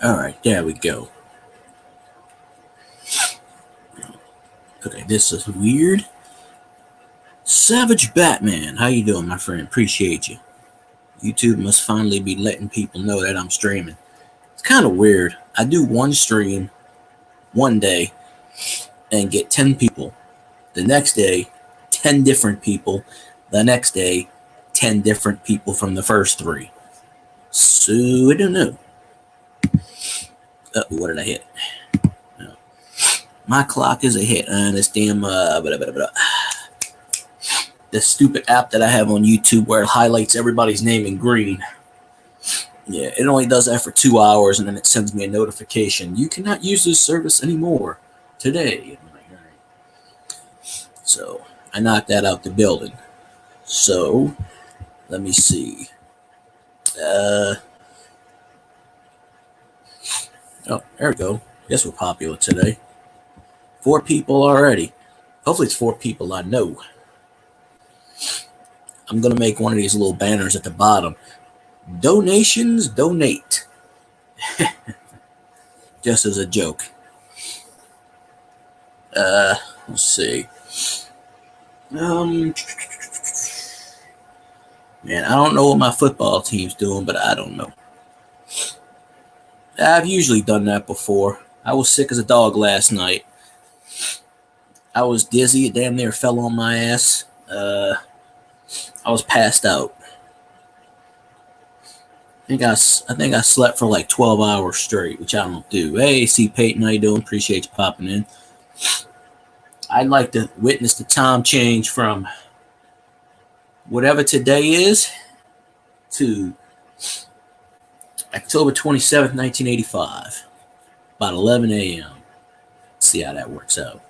All right, there we go. Okay, this is weird. Savage Batman, how you doing, my friend? Appreciate you. YouTube must finally be letting people know that I'm streaming. It's kind of weird. I do one stream one day and get 10 people. The next day, 10 different people. The next day, 10 different people from the first three. So I don't know. What did I hit? No. My clock is a hit. This damn this stupid app that I have on YouTube where it highlights everybody's name in green. Yeah, it only does that for 2 hours, and then it sends me a notification. You cannot use this service anymore today. So I knocked that out the building. So let me see. Oh, there we go. Guess we're popular today. 4 people already. Hopefully it's 4 people I know. I'm going to make one of these little banners at the bottom. Donations, donate. Just as a joke. Let's see. Man, I don't know what my football team's doing, but I don't know. I've usually done that before. I was sick as a dog last night. I was dizzy. It damn near fell on my ass. I was passed out. I think I slept for like 12 hours straight, which I don't do. Hey, C. Peyton, how you doing? Appreciate you popping in. I'd like to witness the time change from whatever today is to October 27th, 1985, about 11 a.m. See how that works out.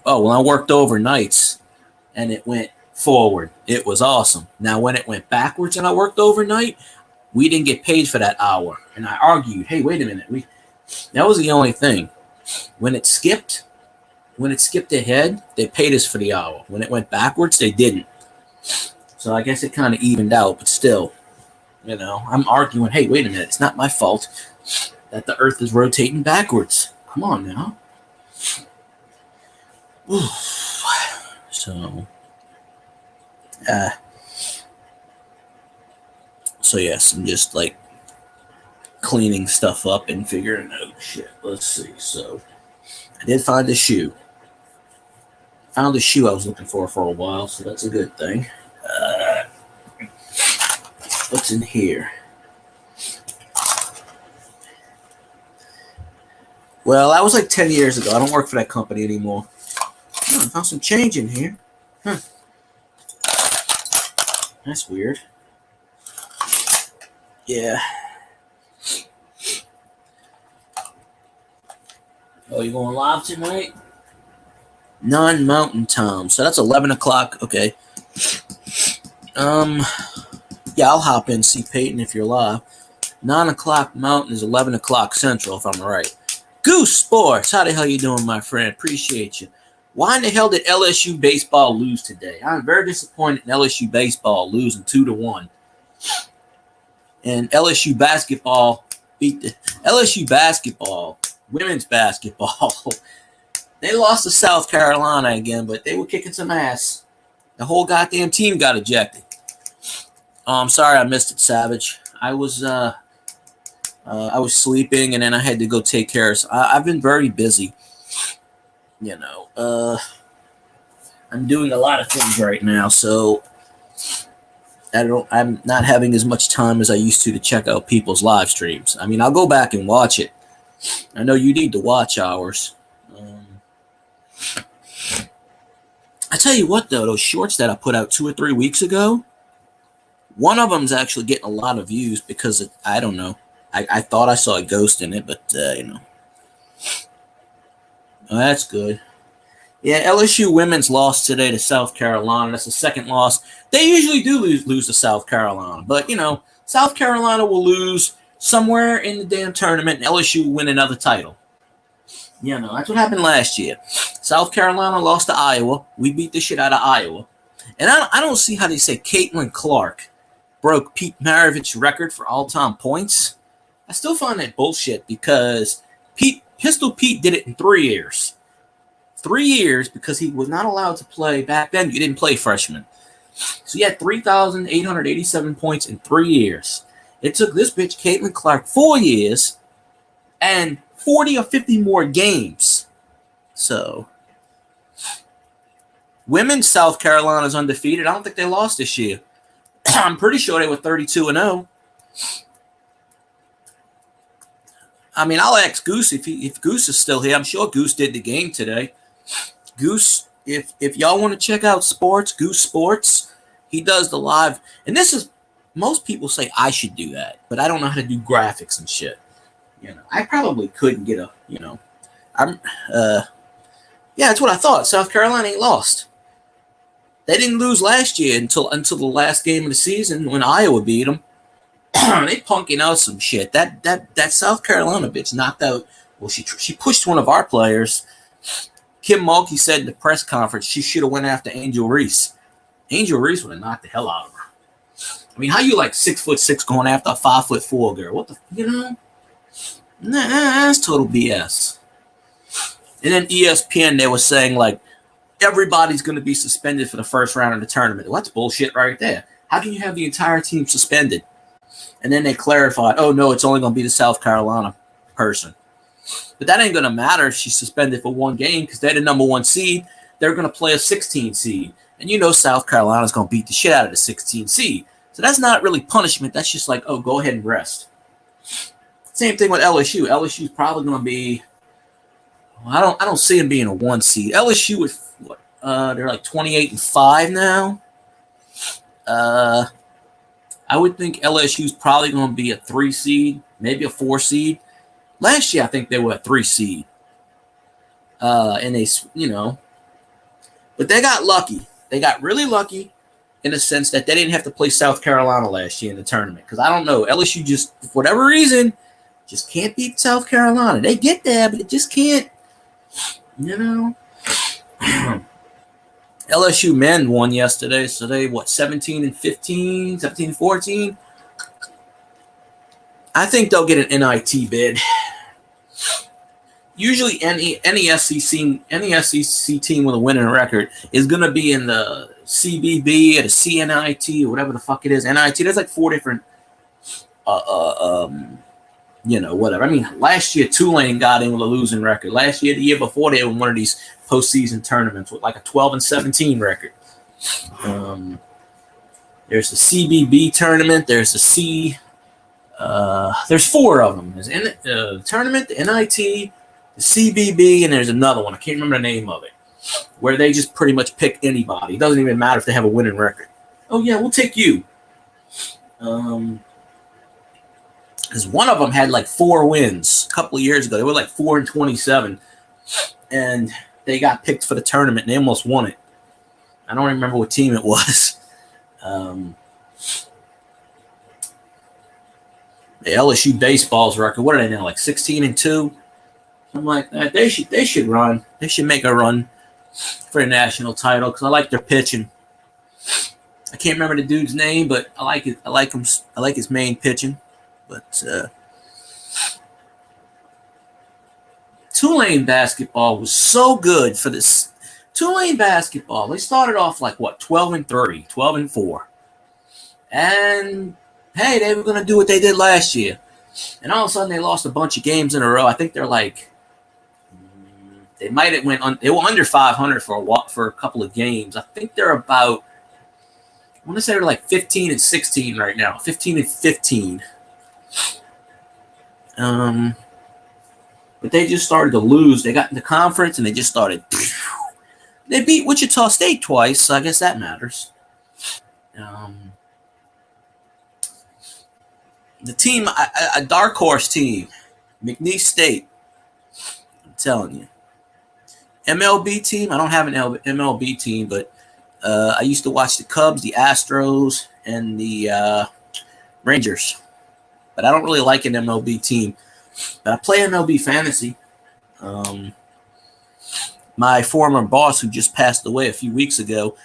Oh, well, I worked overnights and it went forward. It was awesome. Now, when it went backwards and I worked overnight, we didn't get paid for that hour. And I argued, hey, wait a minute. That was the only thing. When it skipped ahead, they paid us for the hour. When it went backwards, they didn't. So I guess it kind of evened out, but still, I'm arguing, hey, wait a minute. It's not my fault that the earth is rotating backwards. Come on now. So yes, I'm just like cleaning stuff up and figuring out shit. Let's see. So I did find a shoe. Found a shoe I was looking for a while, so that's a good thing. What's in here? Well, that was like 10 years ago. I don't work for that company anymore. I found some change in here. Huh. That's weird. Yeah. Oh, you going live tonight? Non-Mountain Time. So that's 11 o'clock. Okay. Yeah, I'll hop in, see Peyton, if you're live. 9 o'clock Mountain is 11 o'clock Central, if I'm right. Goose Sports, how the hell you doing, my friend? Appreciate you. Why in the hell did LSU baseball lose today? I'm very disappointed in LSU baseball losing 2-1. And LSU basketball beat the LSU basketball, women's basketball. They lost to South Carolina again, but they were kicking some ass. The whole goddamn team got ejected. I'm sorry I missed it, Savage. I was sleeping, and then I had to go take care of. I've been very busy. I'm doing a lot of things right now, so I'm not having as much time as I used to check out people's live streams. I mean, I'll go back and watch it. I know you need the watch hours. I tell you what, though, those shorts that I put out 2 or 3 weeks ago, one of them's actually getting a lot of views because I don't know. I thought I saw a ghost in it, but Oh, that's good. Yeah, LSU women's lost today to South Carolina. That's the second loss. They usually do lose to South Carolina, but South Carolina will lose somewhere in the damn tournament, and LSU will win another title. That's what happened last year. South Carolina lost to Iowa. We beat the shit out of Iowa. And I don't see how they say Caitlin Clark broke Pete Maravich's record for all-time points. I still find that bullshit because Pistol Pete did it in 3 years. 3 years because he was not allowed to play back then. You didn't play freshman. So he had 3,887 points in 3 years. It took this bitch, Caitlin Clark, 4 years and 40 or 50 more games. So, women's South Carolina's undefeated. I don't think they lost this year. I'm pretty sure they were 32-0. I mean, I'll ask Goose if Goose is still here. I'm sure Goose did the game today. Goose, if y'all want to check out sports, Goose Sports, he does the live. And this is, most people say I should do that, but I don't know how to do graphics and shit. I probably couldn't get yeah, that's what I thought. South Carolina ain't lost. They didn't lose last year until the last game of the season when Iowa beat them. They punking out some shit. That South Carolina bitch knocked out. Well, she pushed one of our players. Kim Mulkey said in the press conference she should have went after Angel Reese. Angel Reese would have knocked the hell out of her. I mean, how you like 6'6" going after a 5'4" girl? What the that's total BS. And then ESPN, they were saying like everybody's going to be suspended for the first round of the tournament. Well, that's bullshit right there. How can you have the entire team suspended? And then they clarified, oh no, it's only going to be the South Carolina person. But that ain't going to matter if she's suspended for one game because they're the number 1 seed. They're going to play a 16 seed. And South Carolina's going to beat the shit out of the 16 seed. So that's not really punishment. That's just like, oh, go ahead and rest. Same thing with LSU. LSU's probably going to be, I don't see them being a 1 seed. LSU with what? They're like 28-5 now. I would think LSU's probably going to be a 3 seed, maybe a 4 seed. Last year, I think they were a 3 seed. And they, but they got lucky. They got really lucky in the sense that they didn't have to play South Carolina last year in the tournament. Because I don't know, LSU just, for whatever reason, just can't beat South Carolina. They get there, but it just can't, LSU men won yesterday, so they, 17-15, 17-14? I think they'll get an NIT bid. Usually any SEC team with a winning record is going to be in the CBB or the CNIT or whatever the fuck it is. NIT, there's like 4 different, whatever. I mean, last year Tulane got in with a losing record. Last year, the year before, they were in one of these postseason tournaments with like a 12-17 record. There's the CBB tournament. There's the there's 4 of them. There's the tournament, the NIT, the CBB, and there's another one. I can't remember the name of it, where they just pretty much pick anybody. It doesn't even matter if they have a winning record. Oh, yeah, we'll take you. Because one of them had like 4 wins a couple of years ago. They were like 4-27, and they got picked for the tournament, and they almost won it. I don't remember what team it was. The LSU baseball's record, what are they now, like 16-2? Something like that. They should run. They should make a run for the national title because I like their pitching. I can't remember the dude's name, but I like it. I like him. I like his main pitching. But Tulane basketball was so good for this. Tulane basketball, they started off like 12-3, 12-4, and hey, they were gonna do what they did last year, and all of a sudden they lost a bunch of games in a row. I think they're like. They might have they were under 500 for a couple of games. I think they're about, I want to say they're like 15-16 right now. 15-15. But they just started to lose. They got in the conference and they just started. They beat Wichita State twice, so I guess that matters. The team, a dark horse team, McNeese State. I'm telling you. MLB team, I don't have an MLB team, but I used to watch the Cubs, the Astros, and the Rangers. But I don't really like an MLB team. But I play MLB fantasy. My former boss, who just passed away a few weeks ago,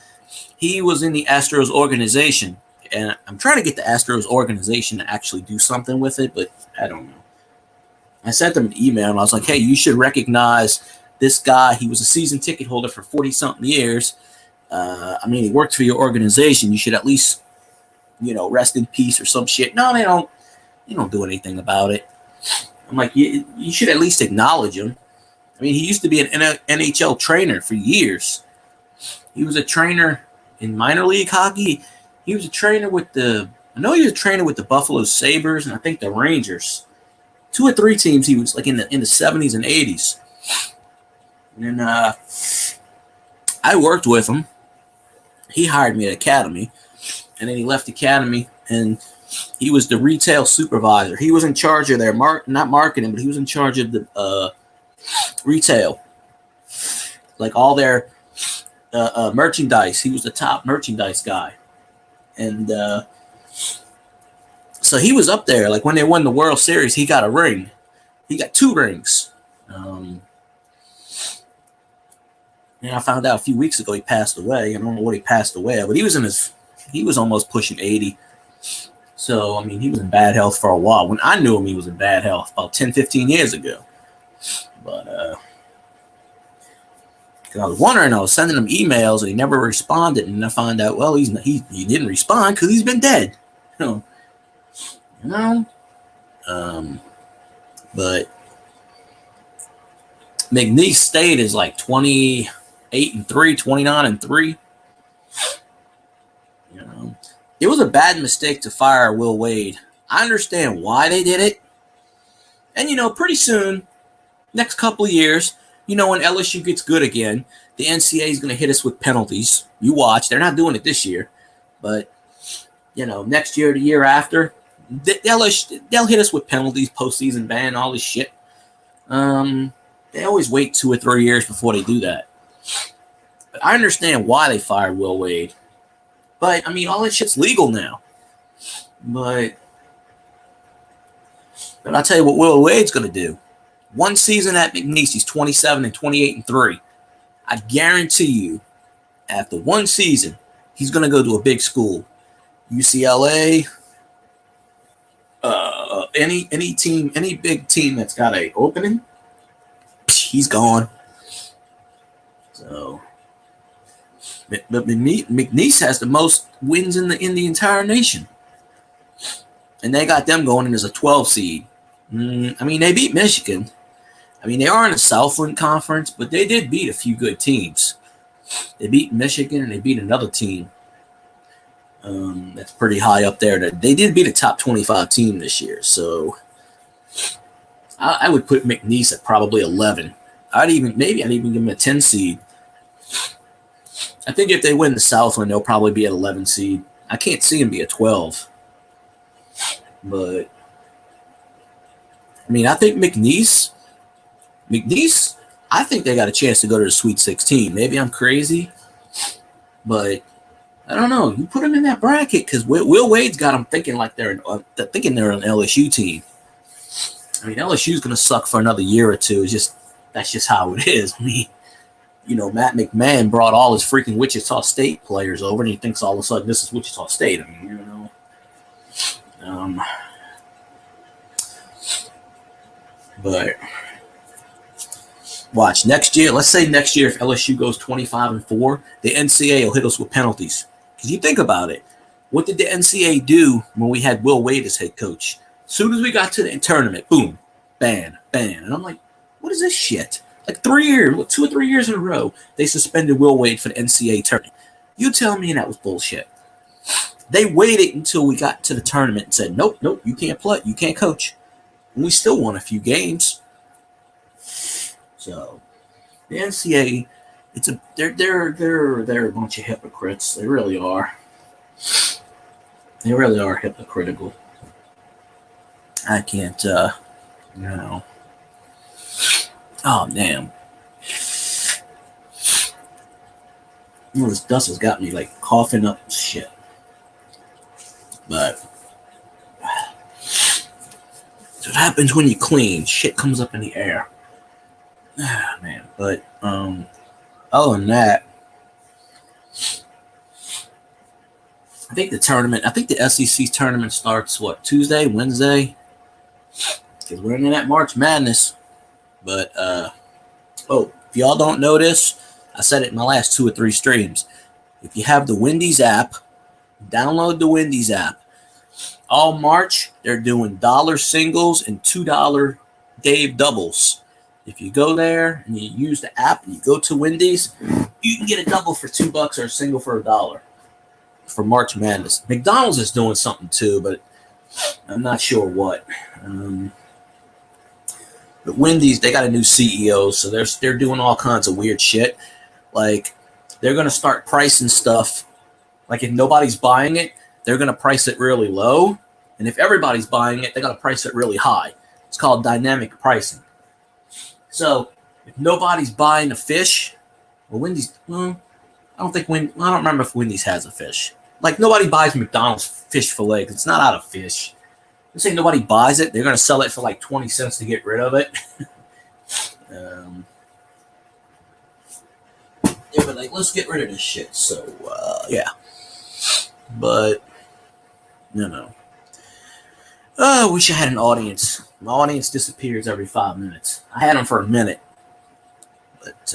he was in the Astros organization. And I'm trying to get the Astros organization to actually do something with it, but I don't know. I sent them an email and I was like, hey, you should recognize this guy. He was a season ticket holder for 40-something years. I mean, he worked for your organization. You should at least, rest in peace or some shit. No, they don't. They don't do anything about it. I'm like, you should at least acknowledge him. I mean, he used to be an NHL trainer for years. He was a trainer in minor league hockey. He was a trainer with I know he was a trainer with the Buffalo Sabres and I think the Rangers. 2 or 3 teams he was like in the 70s and 80s. And I worked with him. He hired me at Academy. And then he left Academy and he was the retail supervisor. He was in charge of their not marketing, but he was in charge of the retail. Like all their merchandise. He was the top merchandise guy. And so he was up there. Like when they won the World Series, he got a ring. He got 2 rings. And I found out a few weeks ago he passed away. I don't know what he passed away, but he was almost pushing 80. So, I mean, he was in bad health for a while. When I knew him, he was in bad health about 10, 15 years ago. But I was wondering, I was sending him emails and he never responded. And I found out, well, he didn't respond because he's been dead. But McNeese State is like 28-3, 29-3. It was a bad mistake to fire Will Wade. I understand why they did it. And, pretty soon, next couple of years, when LSU gets good again, the NCAA is going to hit us with penalties. You watch. They're not doing it this year. But, next year, the year after, they'll hit us with penalties, postseason ban, all this shit. They always wait 2 or 3 years before they do that. But I understand why they fired Will Wade. But, I mean, all that shit's legal now. But I'll tell you what Will Wade's going to do. 1 season at McNeese, he's 27 and 28-3. I guarantee you, after 1 season, he's going to go to a big school. UCLA, any team, any big team that's got an opening, he's gone. So, but McNeese has the most wins in the entire nation, and they got them going in as a 12 seed. I mean, they beat Michigan. I mean, they are in the Southland Conference, but they did beat a few good teams. They beat Michigan, and they beat another team that's pretty high up there. They did beat a top 25 team this year, so I would put McNeese at probably 11. I'd even give them a 10 seed. I think if they win the Southland, they'll probably be at 11 seed. I can't see them be a 12. But, I mean, I think McNeese, I think they got a chance to go to the Sweet 16. Maybe I'm crazy, but I don't know. You put them in that bracket because Will Wade's got them thinking like they're an LSU team. I mean, LSU's going to suck for another year or two. That's just how it is. I mean, Matt McMahon brought all his freaking Wichita State players over, and he thinks all of a sudden this is Wichita State. I mean, but watch next year. Let's say next year if LSU goes 25-4, the NCAA will hit us with penalties. Because you think about it, what did the NCAA do when we had Will Wade as head coach? As soon as we got to the tournament, boom, ban. And I'm like, what is this shit? Like 2 or 3 years in a row, they suspended Will Wade for the NCAA tournament. You tell me that was bullshit. They waited until we got to the tournament and said, nope, you can't play, you can't coach. And we still won a few games. So the NCAA, they're a bunch of hypocrites. They really are. They really are hypocritical. I can't, Oh, damn. This dust has got me, like, coughing up shit. But that's what happens when you clean. Shit comes up in the air. Ah, man. But, other than that, I think the SEC tournament starts, what, Tuesday, Wednesday? Because we're in that March Madness. But, if y'all don't know this, I said it in my last 2 or 3 streams. If you have the Wendy's app, download the Wendy's app. All March, they're doing $1 singles and $2 Dave doubles. If you go there and you use the app and you go to Wendy's, you can get a double for $2 or a single for $1 for March Madness. McDonald's is doing something too, but I'm not sure what. But Wendy's, they got a new CEO, so they're doing all kinds of weird shit. Like, they're going to start pricing stuff. Like, if nobody's buying it, they're going to price it really low. And if everybody's buying it, they're going to price it really high. It's called dynamic pricing. So, if nobody's buying a fish, well, Wendy's, well, I don't remember if Wendy's has a fish. Like, nobody buys McDonald's fish fillet because it's not out of fish. Let's say nobody buys it, they're going to sell it for like 20 cents to get rid of it. They were like, let's get rid of this shit. So, yeah. But, no. I wish I had an audience. My audience disappears every 5 minutes. I had them for a minute. But,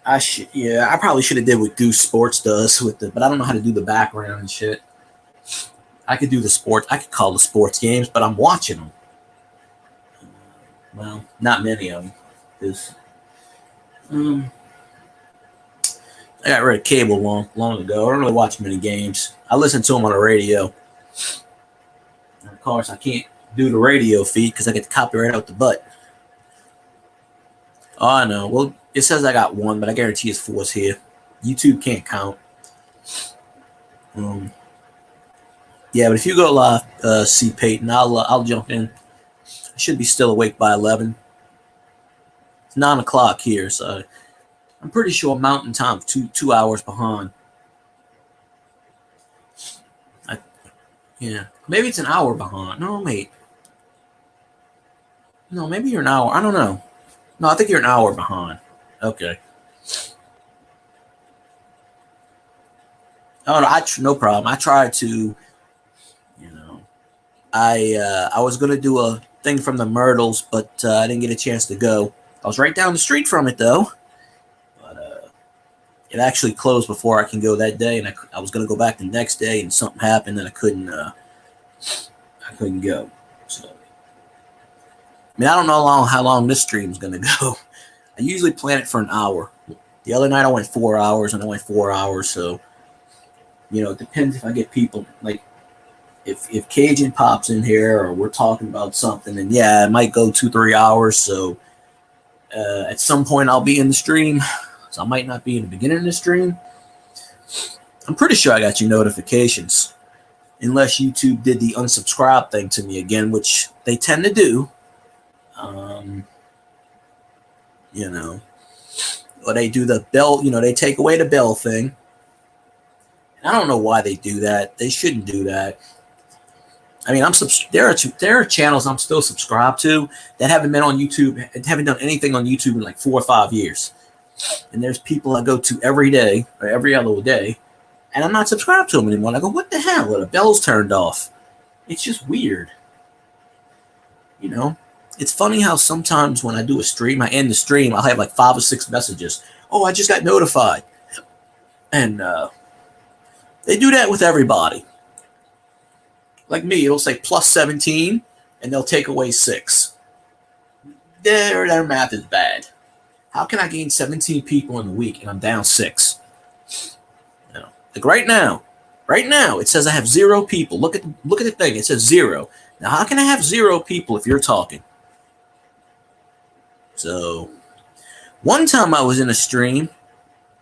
I probably should have did what Goose Sports does but I don't know how to do the background and shit. I could do the sports. I could call the sports games, but I'm watching them. Well, not many of them. Because I got rid of cable long ago. I don't really watch many games. I listen to them on the radio. And of course, I can't do the radio feed because I get the copyright out the butt. Oh, I know. Well, it says I got 1, but I guarantee it's 4's here. YouTube can't count. Yeah, but if you go live, see Peyton, I'll jump in. I should be still awake by 11. It's 9 o'clock here, so I'm pretty sure Mountain Time 2 hours behind. Yeah, maybe it's an hour behind. No, mate. No, maybe you're an hour. I don't know. No, I think you're an hour behind. Okay. Oh no, no problem. I tried to. I was going to do a thing from the Myrtles, but I didn't get a chance to go. I was right down the street from it, though. But it actually closed before I can go that day, and I was going to go back the next day, and something happened, and I couldn't go. So, I mean, I don't know how long this stream is going to go. I usually plan it for an hour. The other night I went 4 hours, and I went 4 hours, so, it depends if I get people, like, if Cajun pops in here or we're talking about something, and yeah, it might go 2-3 hours. So at some point I'll be in the stream. So I might not be in the beginning of the stream. I'm pretty sure I got your notifications. Unless YouTube did the unsubscribe thing to me again, which they tend to do. Or they do the bell, they take away the bell thing. And I don't know why they do that. They shouldn't do that. I mean, there are channels I'm still subscribed to that haven't been on YouTube, haven't done anything on YouTube in like 4 or 5 years. And there's people I go to every day or every other day, and I'm not subscribed to them anymore. And I go, what the hell? Well, the bell's turned off. It's just weird. It's funny how sometimes when I do a stream, I end the stream, I'll have like 5 or 6 messages. Oh, I just got notified. And they do that with everybody. Like me, it'll say plus 17, and they'll take away 6. Their math is bad. How can I gain 17 people in a week and I'm down 6? Like right now, it says I have 0 people. Look at the thing. It says 0. Now, how can I have 0 people if you're talking? So, one time I was in a stream,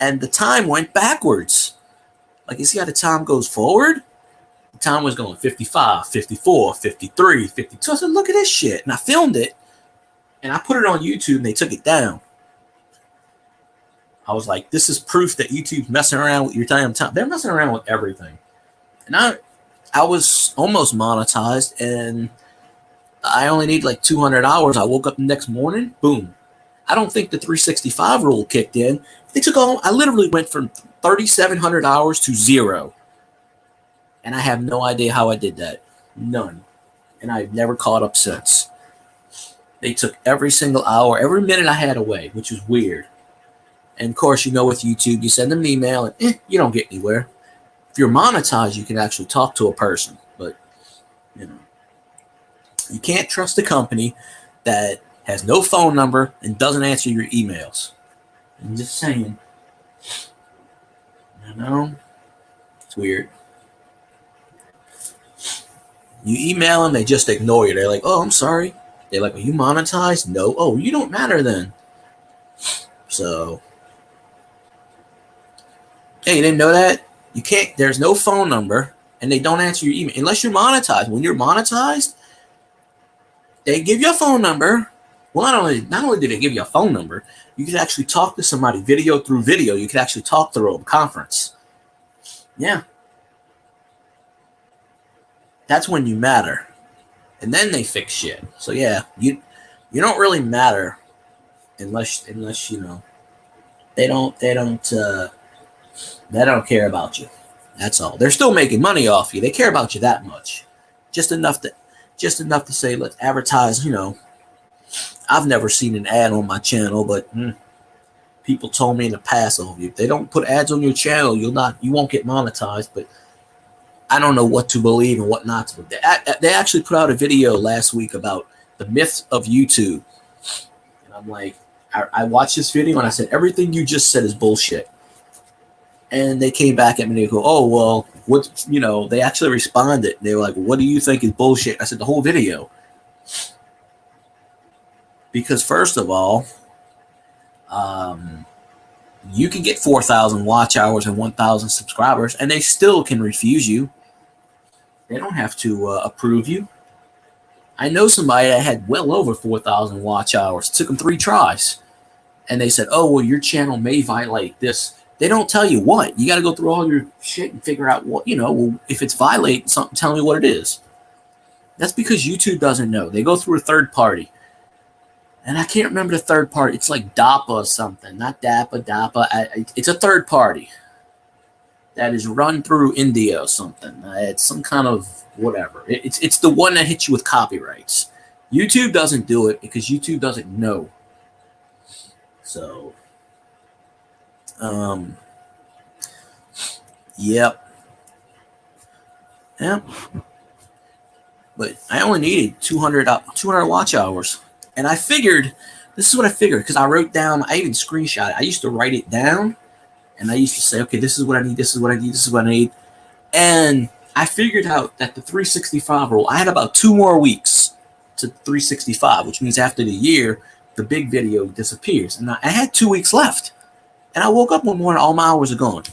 and the time went backwards. Like, you see how the time goes forward? The time was going 55, 54, 53, 52. I said, look at this shit. And I filmed it, and I put it on YouTube, and they took it down. I was like, this is proof that YouTube's messing around with your time. They're messing around with everything. And I was almost monetized, and I only need like 200 hours. I woke up the next morning, boom. I don't think the 365 rule kicked in. They took all. I literally went from 3,700 hours to 0. And I have no idea how I did that. None. And I've never caught up since. They took every single hour, every minute I had away, which was weird. And of course, you know, with YouTube, you send them an email and you don't get anywhere. If you're monetized, you can actually talk to a person. But, you know, you can't trust a company that has no phone number and doesn't answer your emails. I'm just saying. You know, it's weird. You email them, they just ignore you. They're like, oh, I'm sorry. They're like, are you monetized? No. Oh, you don't matter then. So, hey, you didn't know that? You can't, there's no phone number, and they don't answer your email. Unless you're monetized. When you're monetized, they give you a phone number. Well, not only do they give you a phone number, you can actually talk to somebody video through video. You can actually talk through a conference. Yeah. That's when you matter. And then they fix shit. So yeah, you don't really matter unless you know they don't care about you. That's all. They're still making money off you. They care about you that much. Just enough to say, let's advertise, you know. I've never seen an ad on my channel, but people told me in the past, oh, if they don't put ads on your channel, you won't get monetized. But I don't know what to believe and what not to believe. They actually put out a video last week about the myths of YouTube. And I'm like, I watched this video and I said, everything you just said is bullshit. And they came back at me and they go, oh, well, what, you know, they actually responded. They were like, what do you think is bullshit? I said, the whole video. Because first of all, you can get 4,000 watch hours and 1,000 subscribers, and they still can refuse you. They don't have to approve you. I know somebody that had well over 4,000 watch hours. It took them 3 tries. And they said, oh, well, your channel may violate this. They don't tell you what. You got to go through all your shit and figure out what, you know, well, if it's violating something, tell me what it is. That's because YouTube doesn't know. They go through a third party. And I can't remember the third party. It's like DAPA or something. Not DAPA. It's a third party that is run through India or something. It's some kind of whatever. It's the one that hits you with copyrights. YouTube doesn't do it because YouTube doesn't know. So, yep. But I only needed 200 watch hours. And I figured, this is what I figured, because I wrote down, I even screenshot it. I used to write it down, and I used to say, okay, this is what I need, this is what I need, this is what I need. And I figured out that the 365 rule, I had about 2 more weeks to 365, which means after the year, the big video disappears. And I had 2 weeks left. And I woke up one morning, all my hours are gone.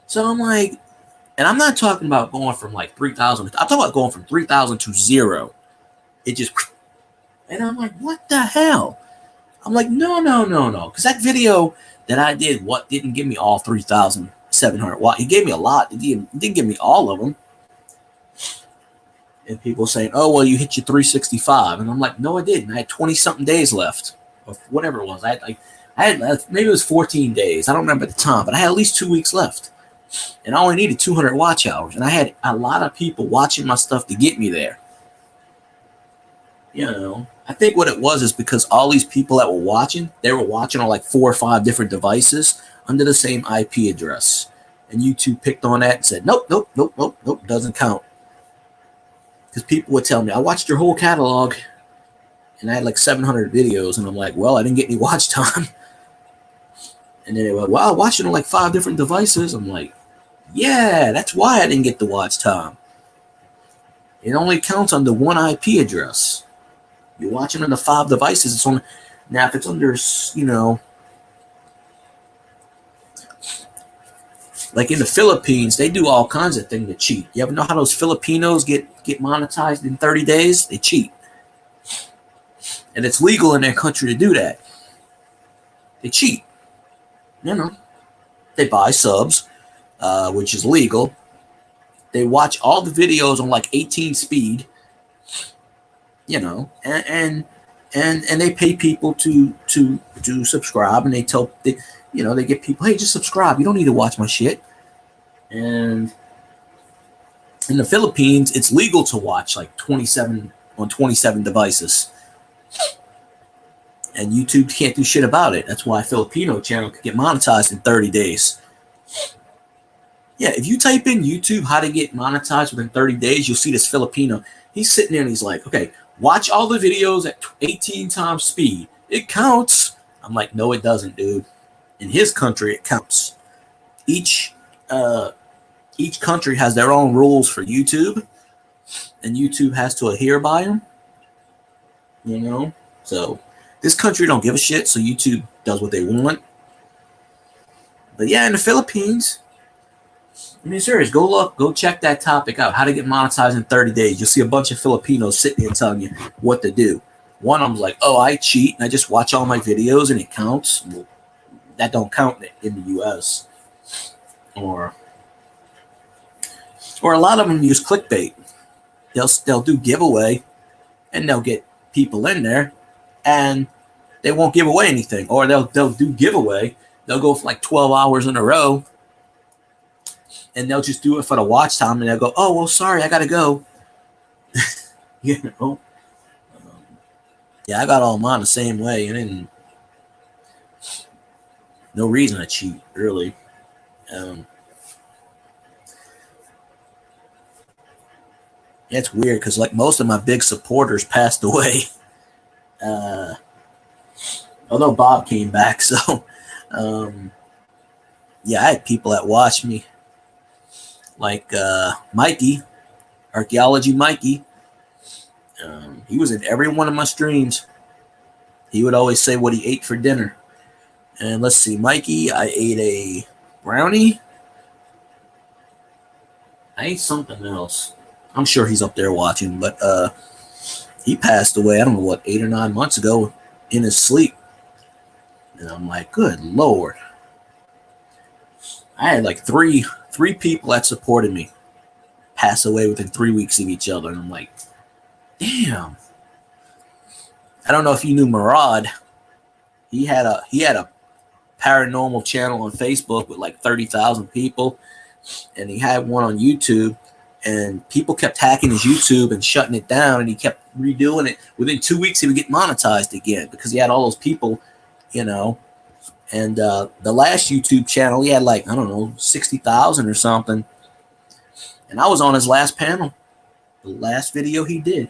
So I'm like, and I'm not talking about going from like 3,000. I'm talking about going from 3,000 to 0. It just... And I'm like, what the hell? I'm like, no. Because that video that I did, didn't give me all 3,700 watts. It gave me a lot. It didn't give me all of them. And people saying, oh, well, you hit your 365. And I'm like, no, I didn't. I had 20-something days left. Or whatever it was. I had maybe it was 14 days. I don't remember at the time. But I had at least 2 weeks left. And I only needed 200 watch hours. And I had a lot of people watching my stuff to get me there. You know, I think what it was is because all these people that were watching, they were watching on like 4 or 5 different devices under the same IP address. And YouTube picked on that and said, nope, doesn't count. Because people would tell me, I watched your whole catalog and I had like 700 videos. And I'm like, well, I didn't get any watch time. And then they were like, well, I watched it on like 5 different devices. I'm like, yeah, that's why I didn't get the watch time. It only counts under 1 IP address. You're watching on the 5 devices. It's on. Now, if it's under, you know, like in the Philippines, they do all kinds of things to cheat. You ever know how those Filipinos get monetized in 30 days? They cheat. And it's legal in their country to do that. They cheat. You know, they buy subs, which is legal. They watch all the videos on like 18 speed. You know, and and they pay people to subscribe, and they get people, hey, just subscribe. You don't need to watch my shit. And in the Philippines, it's legal to watch like 27 on 27 devices. And YouTube can't do shit about it. That's why a Filipino channel could get monetized in 30 days. Yeah, if you type in YouTube how to get monetized within 30 days, you'll see this Filipino. He's sitting there and he's like, okay, watch all the videos at 18 times speed. It counts. I'm like, no, it doesn't, dude. In his country, it counts. Each country has their own rules for YouTube, and YouTube has to adhere by them. You know? So this country don't give a shit, so YouTube does what they want. But yeah, in the Philippines, I mean, serious, go check that topic out. How to get monetized in 30 days. You'll see a bunch of Filipinos sitting there telling you what to do. One of them's like, oh, I cheat and I just watch all my videos and it counts. Well, that don't count in the US. Or a lot of them use clickbait. They'll do giveaway and they'll get people in there and they won't give away anything. Or they'll do giveaway. They'll go for like 12 hours in a row. And they'll just do it for the watch time, and they'll go, oh, well, sorry, I got to go. You know? Yeah, I got all mine the same way. And then no reason to cheat, really. Yeah, it's weird because, like, most of my big supporters passed away. Although Bob came back, so yeah, I had people that watched me. Like Mikey, Archaeology Mikey. He was in every one of my streams. He would always say what he ate for dinner. And let's see, Mikey, I ate a brownie. I ate something else. I'm sure he's up there watching, but he passed away, I don't know what, 8 or 9 months ago in his sleep. And I'm like, good Lord. I had like three people that supported me pass away within 3 weeks of each other. And I'm like, damn. I don't know if you knew Murad. He had a paranormal channel on Facebook with like 30,000 people. And he had one on YouTube. And people kept hacking his YouTube and shutting it down. And he kept redoing it. Within 2 weeks, he would get monetized again because he had all those people, you know. And the last YouTube channel, he had like, I don't know, 60,000 or something. And I was on his last panel. The last video he did.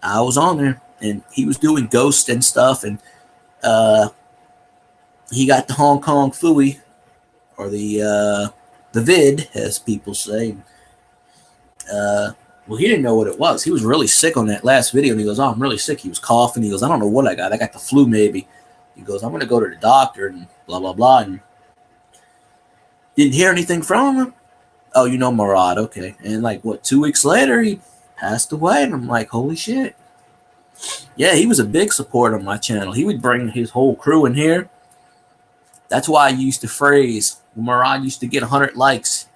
I was on there. And he was doing ghosts and stuff. And he got the Hong Kong Phooey. Or the vid, as people say. Well, he didn't know what it was. He was really sick on that last video. And he goes, oh, I'm really sick. He was coughing. He goes, I don't know what I got. I got the flu maybe. He goes, I'm going to go to the doctor and blah, blah, blah. And didn't hear anything from him. Oh, you know Murad. Okay. And like, 2 weeks later, he passed away. And I'm like, holy shit. Yeah, he was a big supporter of my channel. He would bring his whole crew in here. That's why I used the phrase, when Murad used to get 100 likes.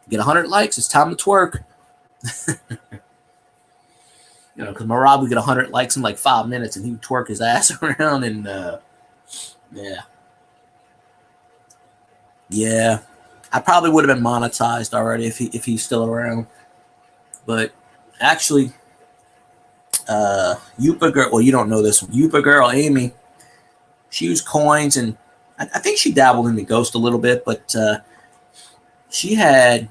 Get 100 likes, it's time to twerk. You know, because Murad would get 100 likes in like 5 minutes and he would twerk his ass around and yeah, I probably would have been monetized already if he's still around. But actually, Yupa girl, well, you don't know this one. Yupa girl Amy, she used coins, and I think she dabbled in the ghost a little bit, but she had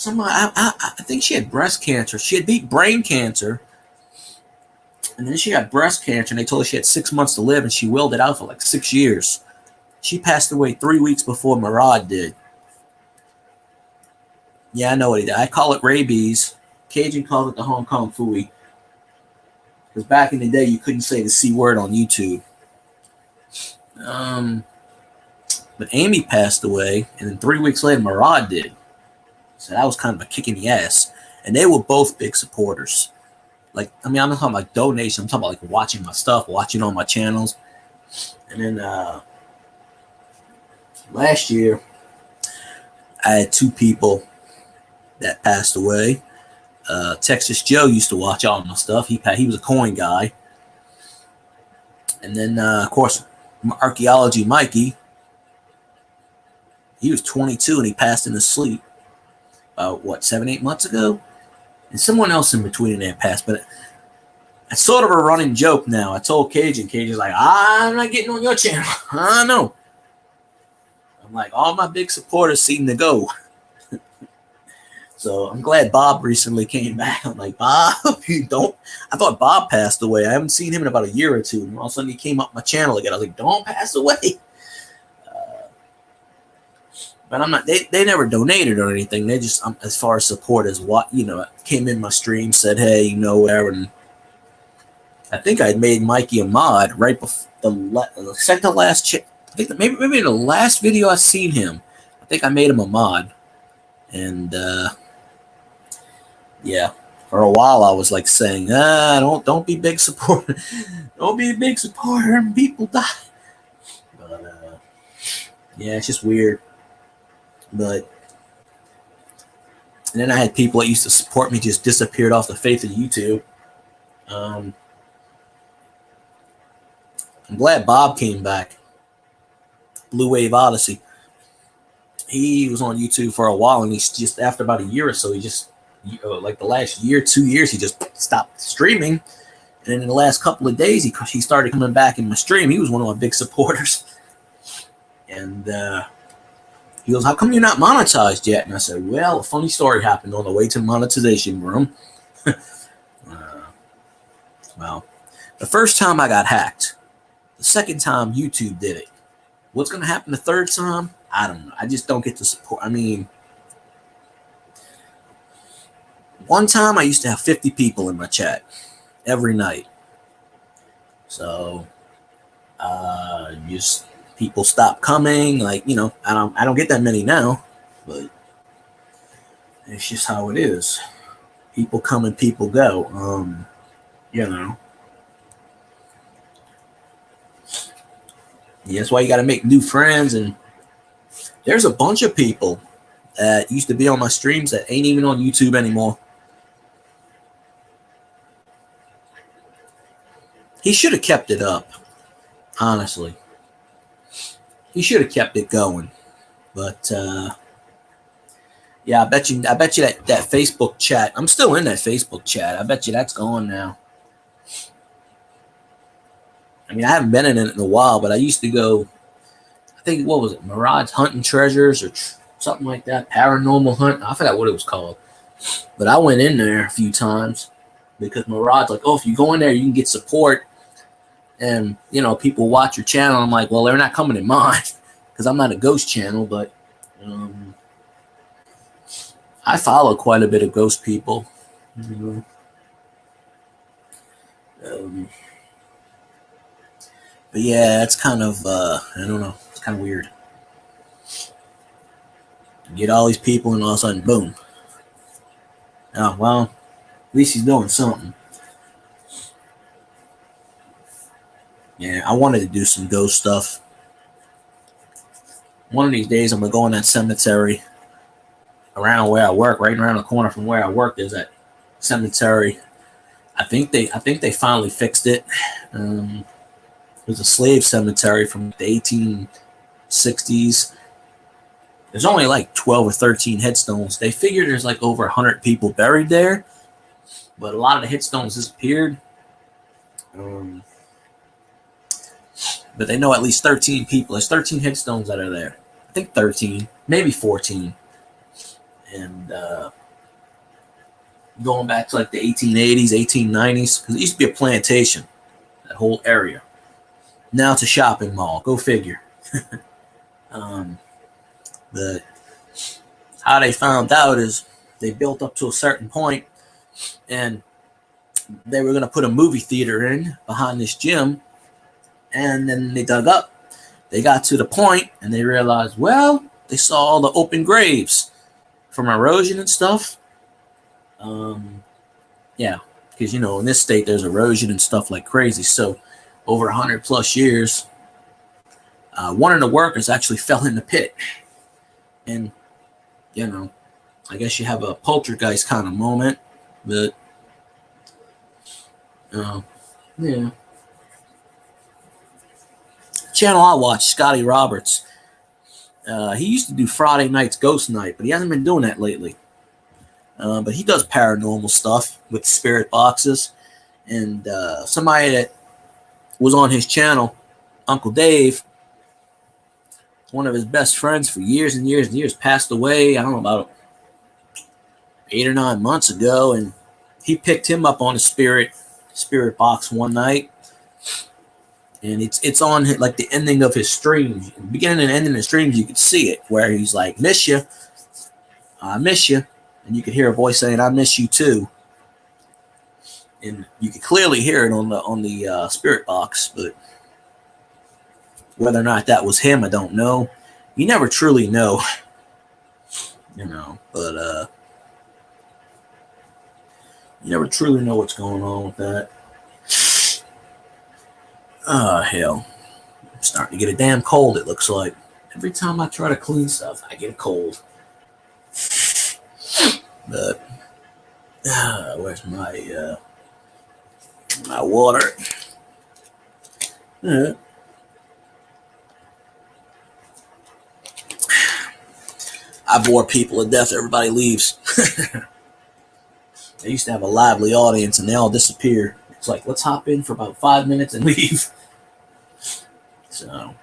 I think she had breast cancer. She had beat brain cancer. And then she got breast cancer, and they told her she had 6 months to live, and she willed it out for like 6 years. She passed away 3 weeks before Murad did. Yeah, I know what he did. I call it rabies. Cajun calls it the Hong Kong Phooey. Because back in the day, you couldn't say the C word on YouTube. But Amy passed away, and then 3 weeks later, Murad did. So that was kind of a kick in the ass. And they were both big supporters. Like, I mean, I'm not talking about donation. I'm talking about like watching my stuff, watching on my channels. And then last year, I had 2 people that passed away. Texas Joe used to watch all my stuff. He was a coin guy. And then, of course, Archaeology Mikey. He was 22 and he passed in his sleep. 7-8 months ago? And someone else in between there passed. But it's sort of a running joke now. I told Cajun. Cajun's like, I'm not getting on your channel. I know. I'm like, all my big supporters seem to go. So I'm glad Bob recently came back. I'm like, Bob, you don't. I thought Bob passed away. I haven't seen him in about a year or two. And all of a sudden he came up my channel again. I was like, don't pass away. But I'm not. They never donated or anything. They just, as far as support as what, came in my stream, said, hey, whatever. And I think I made Mikey a mod right before the second to last. I think maybe the last video I seen him. I think I made him a mod. And yeah, for a while I was like saying, don't be big supporter, don't be a big supporter, and people die. But yeah, it's just weird. But and then I had people that used to support me just disappeared off the face of YouTube. I'm glad Bob came back. Blue Wave Odyssey. He was on YouTube for a while, and he's just after about a year or so, he just like the last year, 2 years, he just stopped streaming. And then in the last couple of days, he started coming back in my stream. He was one of my big supporters. And he goes, how come you're not monetized yet? And I said, well, a funny story happened on the way to the monetization room. Well, the first time I got hacked. The second time YouTube did it. What's going to happen the third time? I don't know. I just don't get the support. I mean, one time I used to have 50 people in my chat every night. So, just people stopped coming. Like, I don't get that many now, but it's just how it is. People come and people go. Yeah, that's why you got to make new friends. And there's a bunch of people that used to be on my streams that ain't even on YouTube anymore. He should have kept it up, honestly. He should have kept it going. But yeah, I bet you that Facebook chat. I'm still in that Facebook chat. I bet you that's gone now. I mean, I haven't been in it in a while, but I used to go, I think, what was it, Mirage Hunting Treasures or something like that, Paranormal Hunt. I forgot what it was called. But I went in there a few times because Mirage, like, oh, if you go in there, you can get support. And, people watch your channel. I'm like, well, they're not coming in mine because I'm not a ghost channel, but I follow quite a bit of ghost people. But yeah, it's kind of, I don't know, it's kind of weird. You get all these people and all of a sudden, boom. Oh, well, at least he's doing something. Yeah, I wanted to do some ghost stuff. One of these days, I'm going to go in that cemetery around where I work, right around the corner from where I work. There's that cemetery. I think they finally fixed it. It was a slave cemetery from the 1860s. There's only like 12 or 13 headstones. They figure there's like over 100 people buried there, but a lot of the headstones disappeared. But they know at least 13 people. There's 13 headstones that are there. I think 13, maybe 14. And going back to like the 1880s, 1890s, because it used to be a plantation, that whole area. Now it's a shopping mall. Go figure. But how they found out is they built up to a certain point, and they were going to put a movie theater in behind this gym. And then they dug up. They got to the point, and they realized, well, they saw all the open graves from erosion and stuff. Yeah, because, in this state, there's erosion and stuff like crazy. So over 100 plus years, one of the workers actually fell in the pit. And, I guess you have a poltergeist kind of moment But yeah. Channel I watch, Scotty Roberts. He used to do Friday nights Ghost Night, but he hasn't been doing that lately. But he does paranormal stuff with spirit boxes. And somebody that was on his channel, Uncle Dave, one of his best friends for years and years and years, passed away, I don't know, about 8 or 9 months ago. And he picked him up on a spirit box one night. And it's on like the ending of his streams. Beginning and ending of the streams, you could see it where he's like, "Miss you. I miss you." And you could hear a voice saying, "I miss you too." And you could clearly hear it on the spirit box, but whether or not that was him, I don't know. You never truly know, but you never truly know what's going on with that. Hell. I'm starting to get a damn cold, it looks like. Every time I try to clean stuff, I get a cold. But, where's my water? I bore people to death. Everybody leaves. They used to have a lively audience, and they all disappear. It's like, let's hop in for about 5 minutes and leave. So,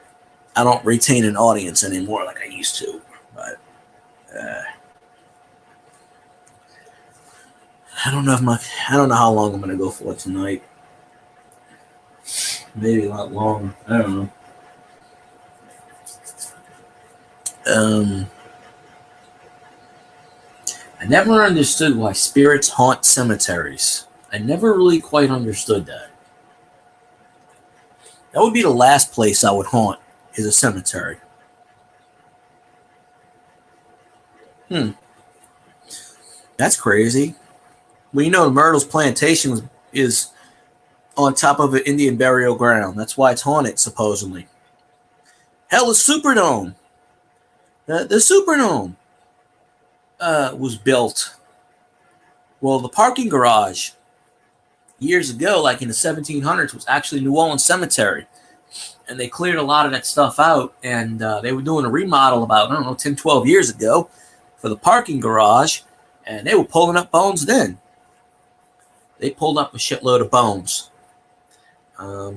I don't retain an audience anymore like I used to. But, I don't know how long I'm gonna go for tonight. Maybe a lot longer. I don't know. I never understood why spirits haunt cemeteries. I never really quite understood that. That would be the last place I would haunt, is a cemetery. That's crazy. Well, the Myrtle's Plantation is on top of an Indian burial ground. That's why it's haunted, supposedly. Hell, the Superdome. The Superdome was built. Well, the parking garage years ago, like in the 1700s, was actually New Orleans Cemetery. And they cleared a lot of that stuff out. And they were doing a remodel about, 10, 12 years ago for the parking garage. And they were pulling up bones then. They pulled up a shitload of bones. That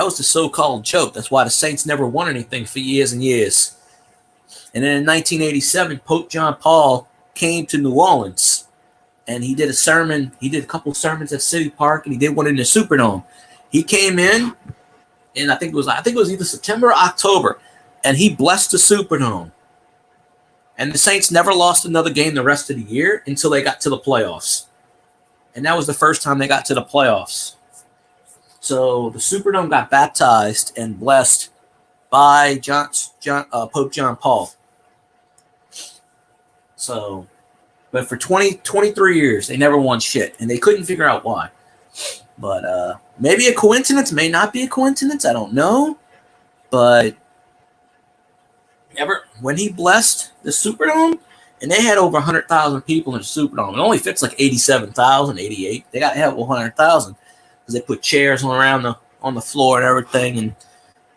was the so-called joke. That's why the Saints never won anything for years and years. And then in 1987, Pope John Paul came to New Orleans, and he did a sermon. He did a couple of sermons at City Park, and he did one in the Superdome. He came in, and I think it was either September or October, and he blessed the Superdome. And the Saints never lost another game the rest of the year until they got to the playoffs. And that was the first time they got to the playoffs. So the Superdome got baptized and blessed by Pope John Paul. So, but for 23 years, they never won shit. And they couldn't figure out why. But maybe a coincidence, may not be a coincidence, I don't know. But when he blessed the Superdome, and they had over 100,000 people in the Superdome. It only fits like 87,000, 88. They got to have 100,000 because they put chairs on the floor and everything.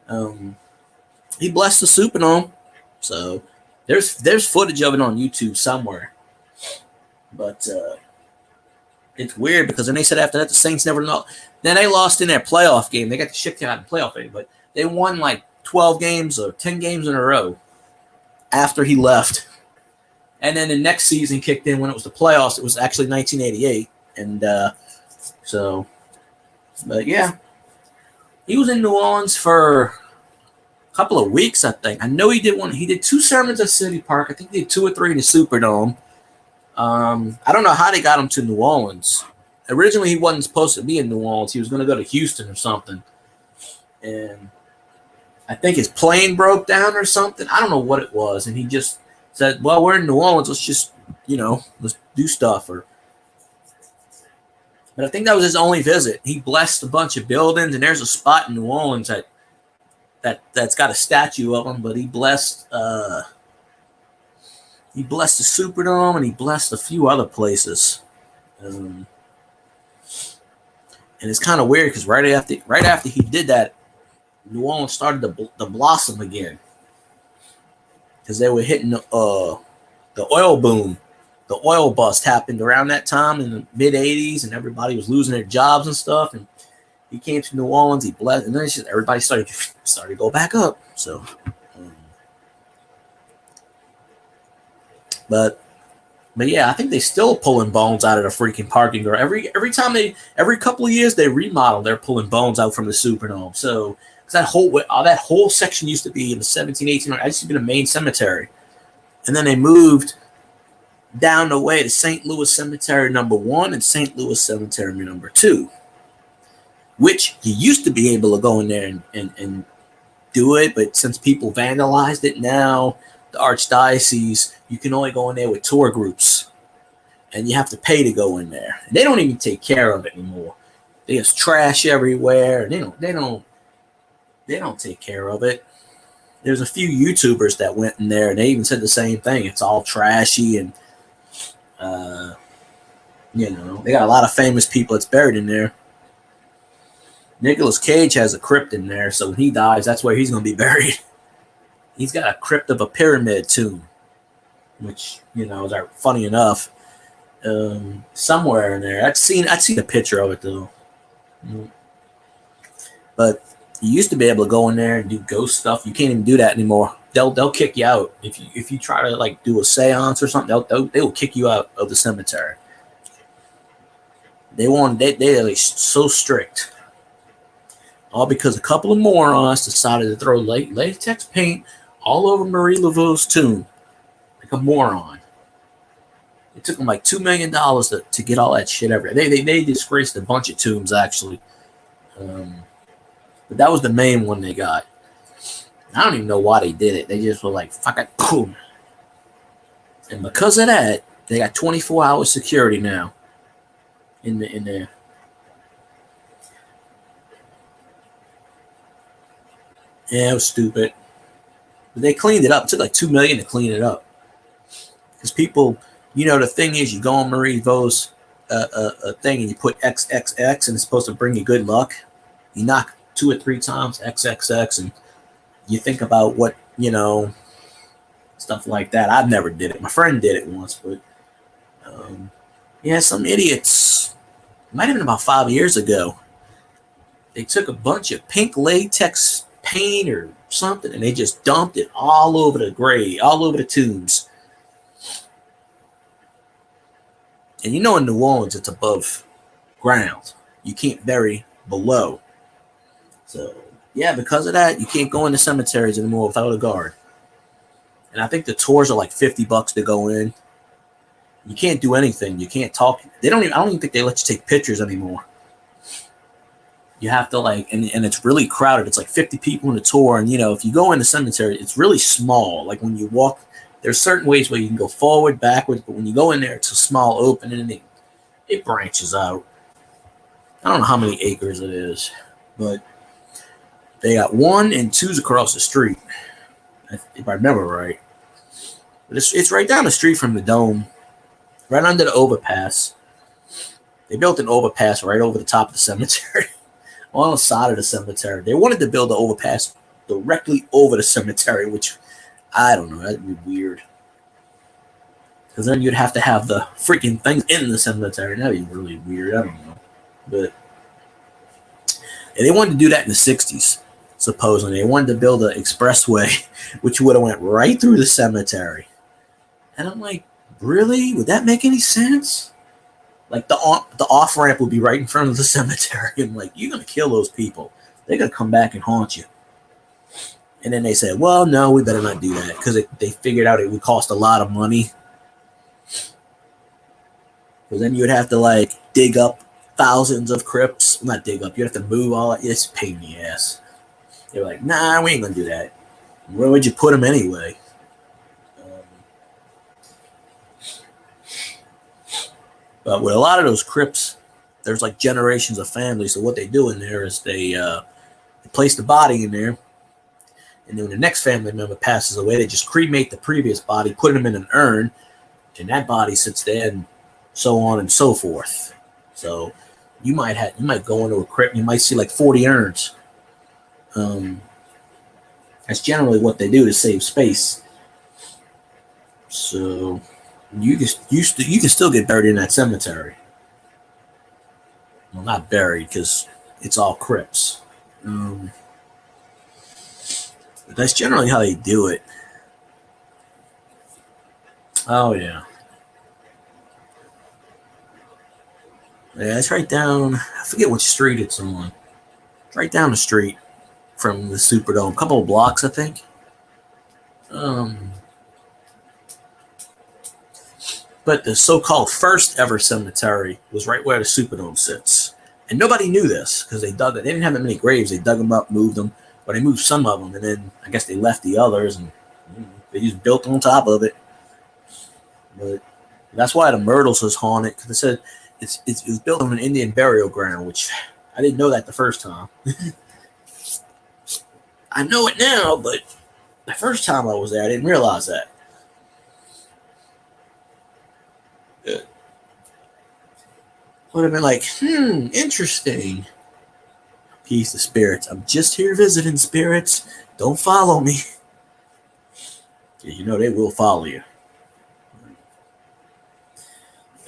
And he blessed the Superdome. So there's footage of it on YouTube somewhere. But it's weird because then they said after that the Saints never know. Then they lost in their playoff game. They got the shit out in the playoff game, but they won like 12 games or 10 games in a row after he left. And then the next season kicked in when it was the playoffs. It was actually 1988. And but yeah. He was in New Orleans for a couple of weeks, I think. I know he did one. He did 2 sermons at City Park. I think he did 2 or 3 in the Superdome. I don't know how they got him to New Orleans. Originally, he wasn't supposed to be in New Orleans. He was going to go to Houston or something. And I think his plane broke down or something. I don't know what it was. And he just said, well, we're in New Orleans. Let's just, let's do stuff. But I think that was his only visit. He blessed a bunch of buildings, and there's a spot in New Orleans that's got a statue of him. But he blessed He blessed the Superdome and he blessed a few other places. And it's kind of weird because right after he did that, New Orleans started to blossom again because they were hitting the oil boom. The oil bust happened around that time in the mid '80s, and everybody was losing their jobs and stuff. And he came to New Orleans, he blessed, and then everybody started to go back up. So, but yeah, I think they still pulling bones out of the freaking parking garage. Every couple of years they remodel, they're pulling bones out from the Superdome. So that whole section used to be in the 17, 18, it used to be the main cemetery, and then they moved down the way to St. Louis Cemetery number 1 and St. Louis Cemetery number 2, which you used to be able to go in there and do it, but since people vandalized it, now the Archdiocese, you can only go in there with tour groups, and you have to pay to go in there. And they don't even take care of it anymore. There's trash everywhere, and they don't take care of it. There's a few YouTubers that went in there, and they even said the same thing. It's all trashy, and they got a lot of famous people that's buried in there. Nicolas Cage has a crypt in there, so when he dies, that's where he's going to be buried. He's got a crypt of a pyramid tomb, which, is funny enough, somewhere in there. I'd seen a picture of it, though. But you used to be able to go in there and do ghost stuff. You can't even do that anymore. They'll kick you out if you try to do a seance or something. They will kick you out of the cemetery. They are so strict. All because a couple of morons decided to throw latex paint all over Marie Laveau's tomb, like a moron. It took them like $2 million to get all that shit everywhere. They disgraced a bunch of tombs actually, but that was the main one they got. I don't even know why they did it. They just were like, fuck it, boom. And because of that, they got 24-hour security now in there. Yeah, it was stupid. But they cleaned it up. It took like $2 million to clean it up. Because people, the thing is, you go on Marie Laveau's thing and you put XXX and it's supposed to bring you good luck. You knock 2 or 3 times XXX and you think about what, stuff like that. I've never did it. My friend did it once, but some idiots, it might have been about 5 years ago, they took a bunch of pink latex paint or something and they just dumped it all over the grave, all over the tombs. And in New Orleans, it's above ground. You can't bury below. So, yeah, because of that, you can't go into cemeteries anymore without a guard. And I think the tours are like $50 to go in. You can't do anything. You can't talk. I don't even think they let you take pictures anymore. You have to and it's really crowded. It's like 50 people in the tour. And, if you go in the cemetery, it's really small. Like when you walk, there's certain ways where you can go forward, backwards. But when you go in there, it's a small opening and it branches out. I don't know how many acres it is, but they got 1 and 2s across the street, if I remember right. But it's right down the street from the dome, right under the overpass. They built an overpass right over the top of the cemetery, on the side of the cemetery. They wanted to build the overpass directly over the cemetery, which, I don't know, that'd be weird. Because then you'd have to have the freaking things in the cemetery. That'd be really weird. I don't know. But they wanted to do that in the 60s. Supposedly, they wanted to build an expressway, which would have went right through the cemetery. And I'm like, really? Would that make any sense? Like the off ramp would be right in front of the cemetery. I'm like, you're gonna kill those people. They're gonna come back and haunt you. And then they said, well, no, we better not do that because they figured out it would cost a lot of money. Because then you would have to dig up thousands of crypts. Not dig up. You have to move all. It's a pain in the ass. They're like, nah, we ain't gonna do that. Where would you put them anyway? But with a lot of those crypts, there's generations of families. So what they do in there is they place the body in there, And then when the next family member passes away, they just cremate the previous body, put him in an urn, and that body sits there, and so on and so forth. So you might go into a crypt, and you might see like 40 urns. That's generally what they do to save space. So you can still get buried in that cemetery. Well, not buried because it's all crypts. But that's generally how they do it. Oh yeah. Yeah, it's right down. I forget which street it's on. It's right down the street from the Superdome. A couple of blocks, I think. But the so-called first ever cemetery was right where the Superdome sits. And nobody knew this because they dug it. They didn't have that many graves. They dug them up, moved them. But they moved some of them. And then I guess they left the others. And they just built on top of it. But that's why the Myrtles was haunted. Because it said it was built on an Indian burial ground, which I didn't know that the first time. I know it now, but the first time I was there, I didn't realize that. Would have been like, interesting. Peace to spirits. I'm just here visiting, spirits. Don't follow me. Yeah, you know they will follow you.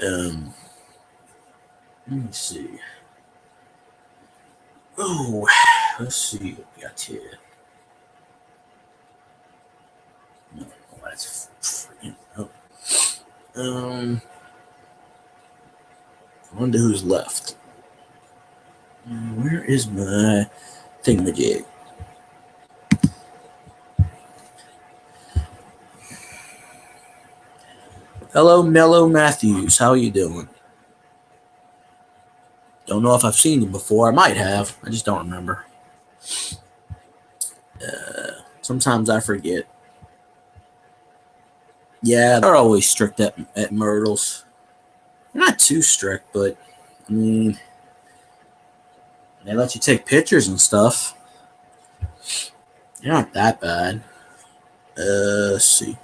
Let me see. Oh, let's see what we got here. No, that's freaking. Oh. I wonder who's left. Where is my thingamajig? Hello, Mellow Matthews. How are you doing? Don't know if I've seen you before. I might have. I just don't remember. Sometimes I forget. Yeah, they're always strict at Myrtles. They're not too strict, but I mean, they let you take pictures and stuff. They're not that bad. Let's see.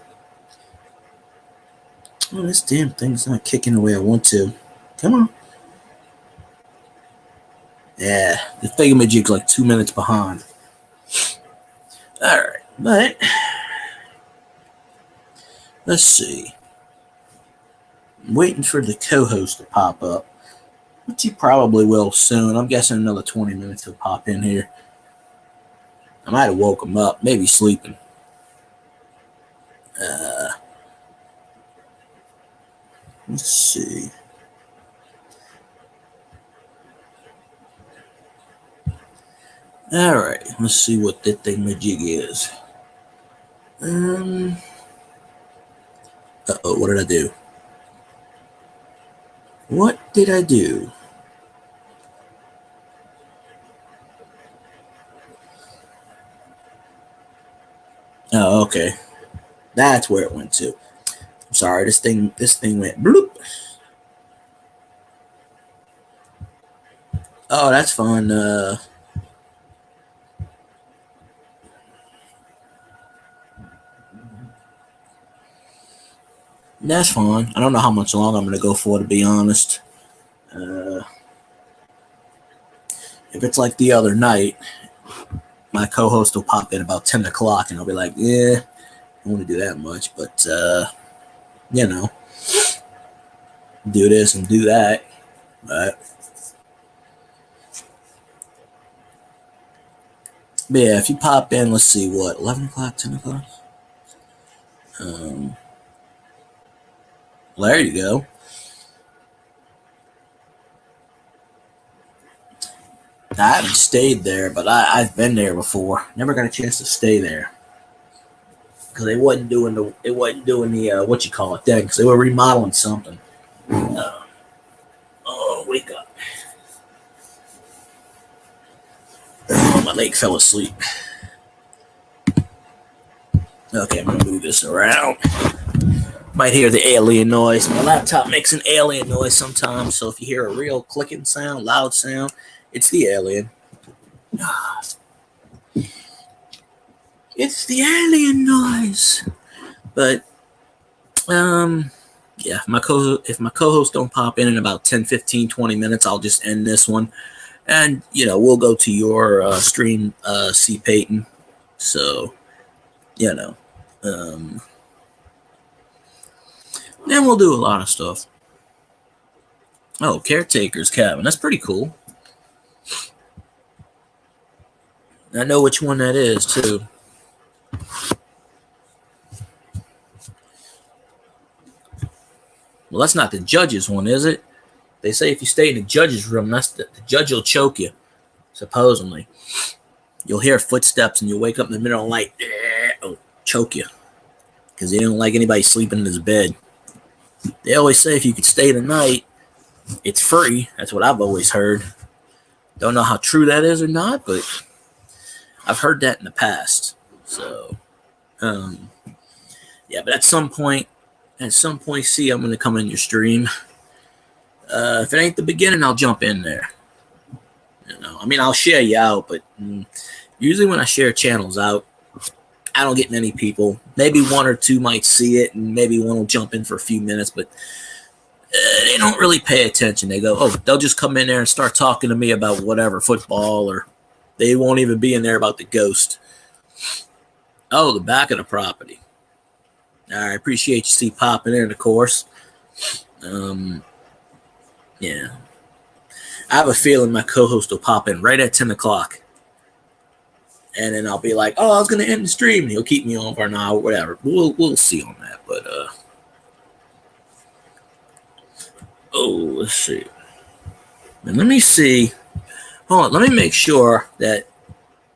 Oh, this damn thing's not kicking the way I want to. Come on. Yeah, the thingamajig's like 2 minutes behind. Alright, but let's see. I'm waiting for the co-host to pop up, which he probably will soon. I'm guessing another 20 minutes he'll pop in here. I might have woke him up, maybe sleeping. Let's see. Alright, let's see what that thingamajig is. Uh-oh, what did I do? What did I do? Oh, okay. That's where it went to. I'm sorry, this thing went bloop. Oh, that's fun. That's fine. I don't know how much longer I'm going to go for, to be honest. If it's like the other night, my co-host will pop in about 10 o'clock, and I'll be like, yeah, I don't want to do that much, but, you know, do this and do that. But yeah, if you pop in, let's see, what, 11 o'clock, 10 o'clock? Well, there you go. I haven't stayed there, but I've been there before. Never got a chance to stay there because they wasn't doing the what you call it thing, because they were remodeling something. Oh, wake up! Oh, my leg fell asleep. Okay, I'm gonna move this around. Might hear the alien noise. My laptop makes an alien noise sometimes, so if you hear a real clicking sound, loud sound, it's the alien. It's the alien noise. But yeah, if my co-host don't pop in about 10, 15, 20 minutes, I'll just end this one. And we'll go to your stream, C Peyton. So, um then we'll do a lot of stuff. Oh, Caretaker's Cabin. That's pretty cool. I know which one that is, too. Well, that's not the judge's one, is it? They say if you stay in the judge's room, the judge will choke you, supposedly. You'll hear footsteps and you'll wake up in the middle of the night. Oh, choke you. Because they don't like anybody sleeping in his bed. They always say if you could stay the night, it's free. That's what I've always heard. Don't know how true that is or not, but I've heard that in the past. So, yeah, but at some point, see, I'm going to come in your stream. If it ain't the beginning, I'll jump in there. I'll share you out, but usually when I share channels out, I don't get many people. Maybe one or two might see it, and maybe one will jump in for a few minutes, but they don't really pay attention. They go, they'll just come in there and start talking to me about whatever, football, or they won't even be in there about the ghost. Oh, the back of the property. All right, appreciate you, see, popping in, of course. Yeah. I have a feeling my co-host will pop in right at 10 o'clock. And then I'll be like, I was going to end the stream. And he'll keep me on for an hour, whatever. We'll see on that. But, let's see. And let me see. Hold on. Let me make sure that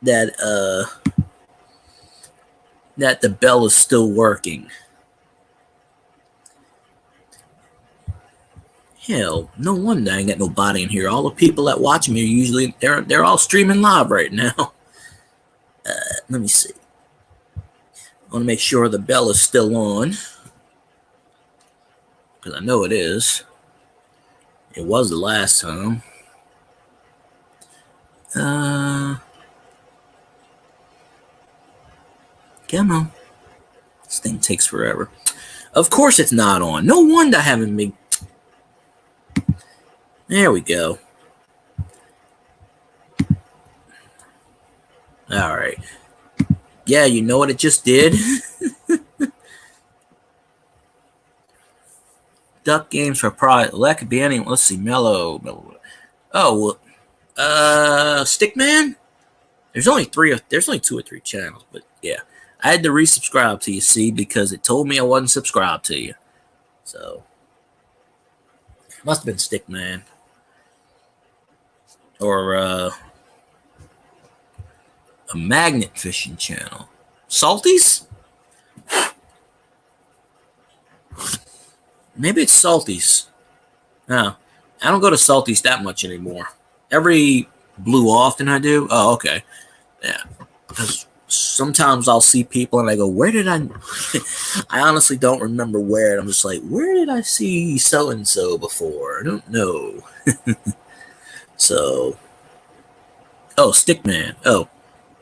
the bell is still working. Hell, no wonder I ain't got nobody in here. All the people that watch me are usually they're all streaming live right now. Let me see. I want to make sure the bell is still on, because I know it is. It was the last time. Come on. This thing takes forever. Of course it's not on. No wonder I haven't been. There we go. All right. Yeah, you know what it just did? Duck games for pride. That could be anyone. Let's see. Mellow. Oh, Stickman? There's only two or three channels, but yeah. I had to resubscribe to you, see, because it told me I wasn't subscribed to you. So, must have been Stickman. Or, a magnet fishing channel. Salties? Maybe it's Salties. No, I don't go to Salties that much anymore. Every blue often I do. Oh, okay. Yeah. Because sometimes I'll see people and I go, where did I... I honestly don't remember where. I'm just like, where did I see so-and-so before? I don't know. So... Oh, Stickman. Oh.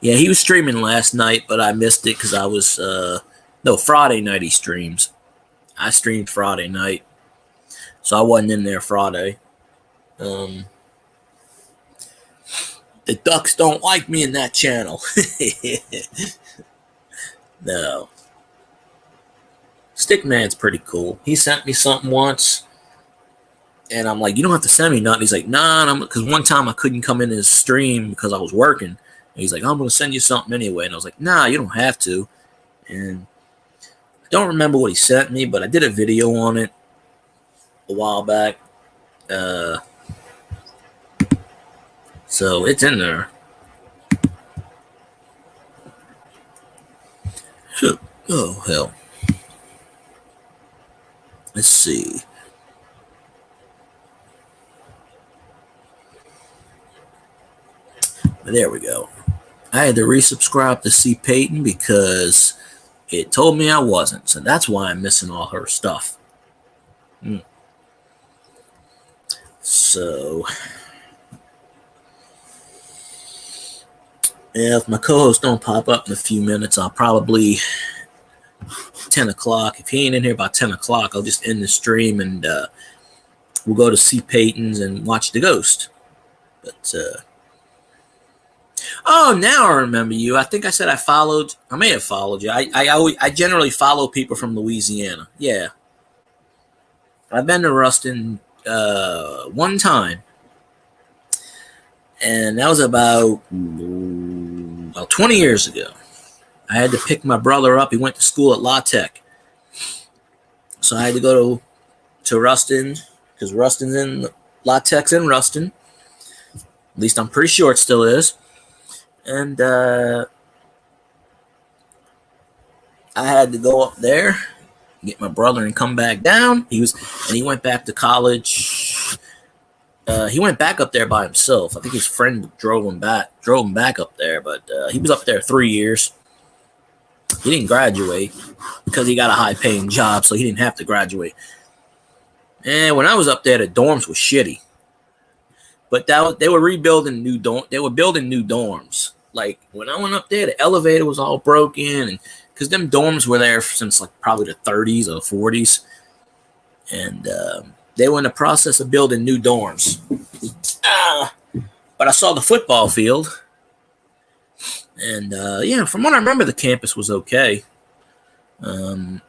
Yeah, he was streaming last night, but I missed it because I was... No, Friday night he streams. I streamed Friday night. So I wasn't in there Friday. The ducks don't like me in that channel. No. Stickman's pretty cool. He sent me something once. And I'm like, you don't have to send me nothing. He's like, nah, because one time I couldn't come in his stream because I was working. And he's like, I'm going to send you something anyway. And I was like, nah, you don't have to. And I don't remember what he sent me, but I did a video on it a while back. So it's in there. Oh, hell. Let's see. There we go. I had to resubscribe to C Peyton because it told me I wasn't. So that's why I'm missing all her stuff. So, Yeah, if my co-host don't pop up in a few minutes, I'll probably 10 o'clock. If he ain't in here by 10 o'clock, I'll just end the stream and we'll go to see Peyton's and watch The Ghost. But oh, now I remember you. I think I said I followed. I may have followed you. I generally follow people from Louisiana. Yeah, I've been to Ruston one time, and that was about 20 years ago. I had to pick my brother up. He went to school at La Tech, so I had to go to Ruston because Ruston's in La Tech's in Ruston. At least I'm pretty sure it still is. And I had to go up there, get my brother, and come back down. He went back to college. He went back up there by himself. I think his friend drove him back up there, but he was up there 3 years. He didn't graduate because he got a high-paying job, so he didn't have to graduate. And when I was up there, the dorms were shitty. But they were rebuilding new They were building new dorms. Like when I went up there, the elevator was all broken, and because them dorms were there since like probably the 30s or 40s, and they were in the process of building new dorms. But I saw the football field, and yeah, from what I remember, the campus was okay. Like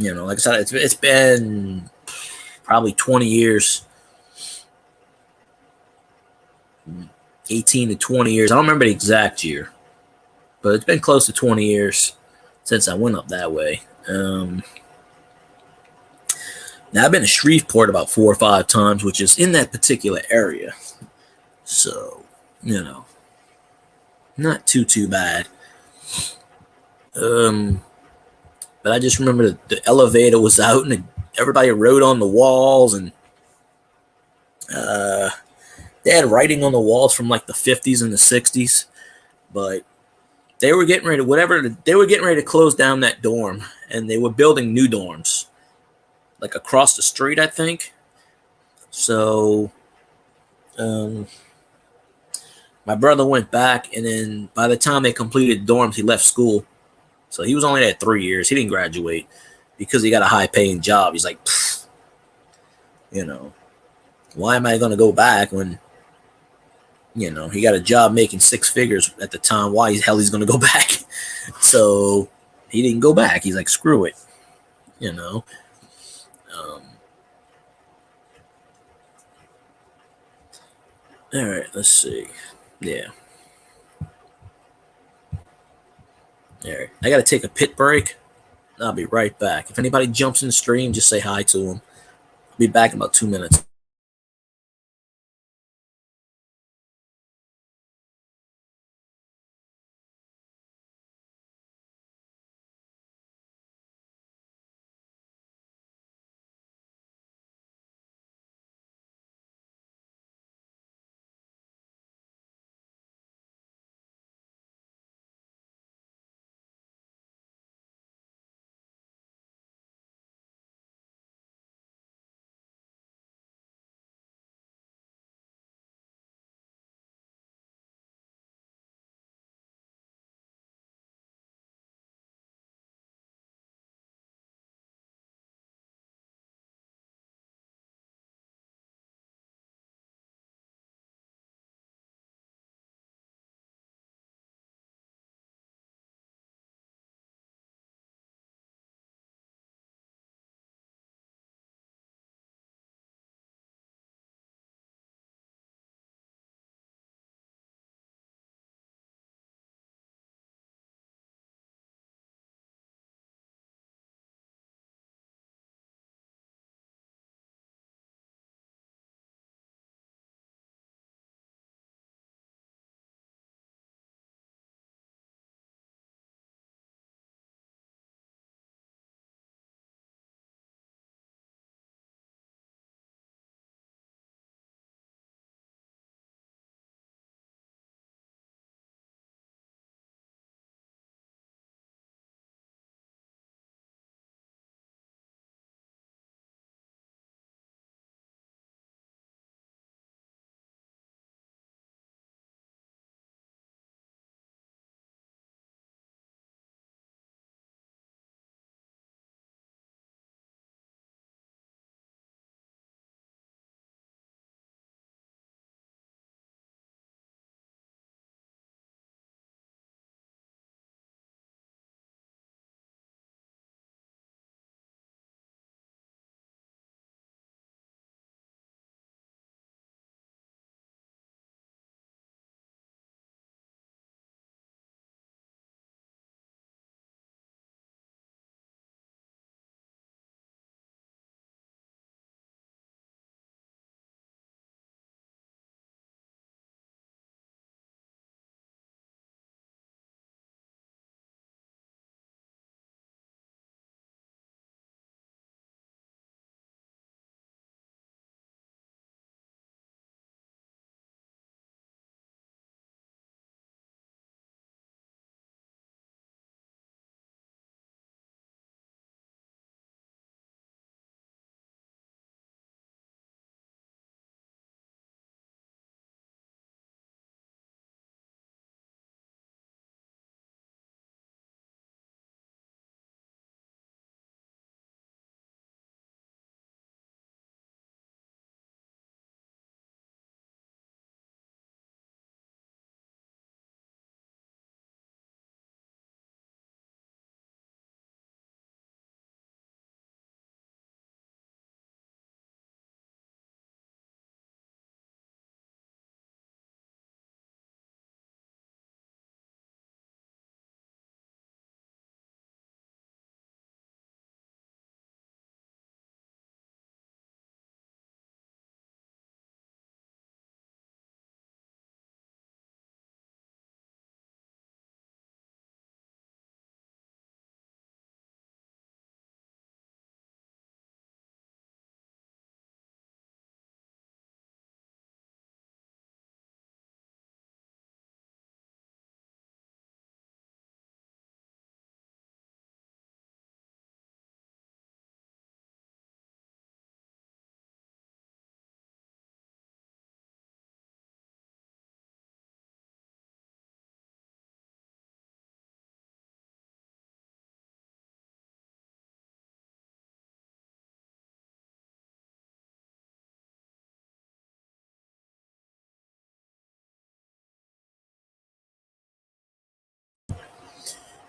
I said, it's been probably 20 years, 18 to 20 years. I don't remember the exact year, but it's been close to 20 years since I went up that way. Now, I've been to Shreveport about 4 or 5 times, which is in that particular area. So, not too bad. But I just remember the elevator was out and everybody wrote on the walls, and they had writing on the walls from like the 50s and the 60s. But they were getting ready to close down that dorm, and they were building new dorms, like across the street, I think. So, my brother went back, and then by the time they completed dorms, he left school. So he was only there 3 years. He didn't graduate because he got a high-paying job. He's like, why am I going to go back when, he got a job making 6 figures at the time? Why the hell he's going to go back? So he didn't go back. He's like, screw it, All right, let's see. Yeah. All right. I got to take a pit break. I'll be right back. If anybody jumps in the stream, just say hi to them. I'll be back in about 2 minutes.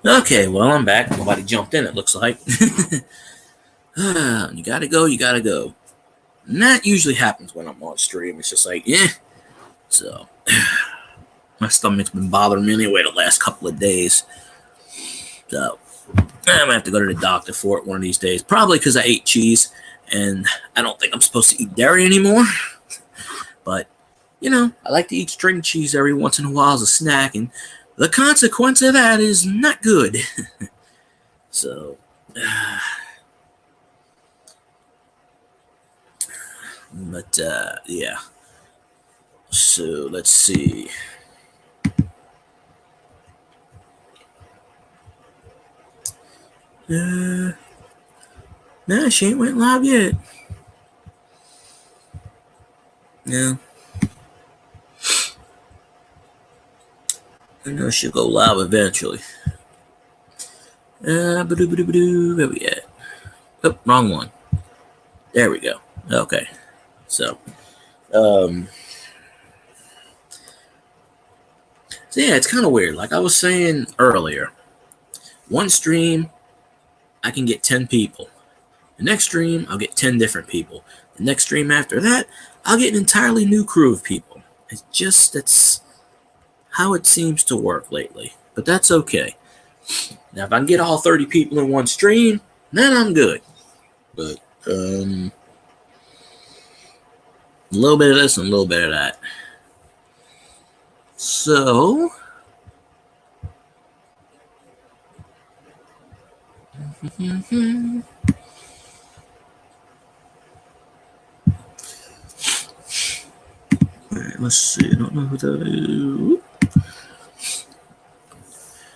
Okay, well, I'm back. Nobody jumped in, it looks like. You gotta go, you gotta go. And that usually happens when I'm on stream. It's just like, yeah. So, my stomach's been bothering me anyway the last couple of days. So, I'm gonna have to go to the doctor for it one of these days. Probably because I ate cheese, and I don't think I'm supposed to eat dairy anymore. But, I like to eat string cheese every once in a while as a snack, and the consequence of that is not good. So, but, yeah. So, let's see. Nah, she ain't went live yet. Yeah. I know she'll go live eventually. Where we at? Oh, wrong one. There we go. Okay. So yeah, it's kind of weird. Like I was saying earlier, one stream, I can get 10 people. The next stream, I'll get 10 different people. The next stream after that, I'll get an entirely new crew of people. That's how it seems to work lately. But that's okay. Now, if I can get all 30 people in one stream, then I'm good. But, a little bit of this and a little bit of that. So, let's see. I don't know who that is.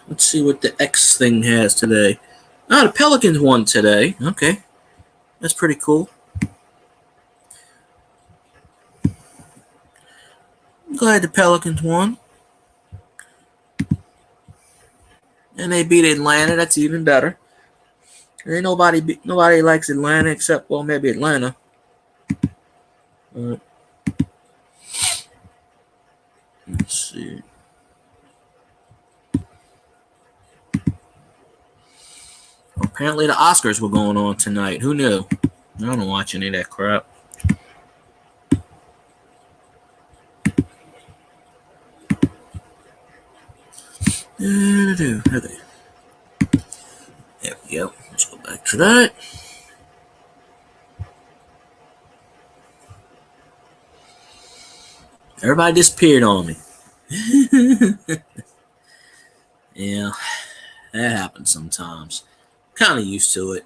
Let's see what the X thing has today. The Pelicans won today. Okay. That's pretty cool. I'm glad the Pelicans won. And they beat Atlanta. That's even better. Ain't nobody likes Atlanta except, well, maybe Atlanta. Let's see. Apparently the Oscars were going on tonight. Who knew? I don't watch any of that crap. Okay. There we go. Let's go back to that. Everybody disappeared on me. Yeah, that happens sometimes. Kind of used to it.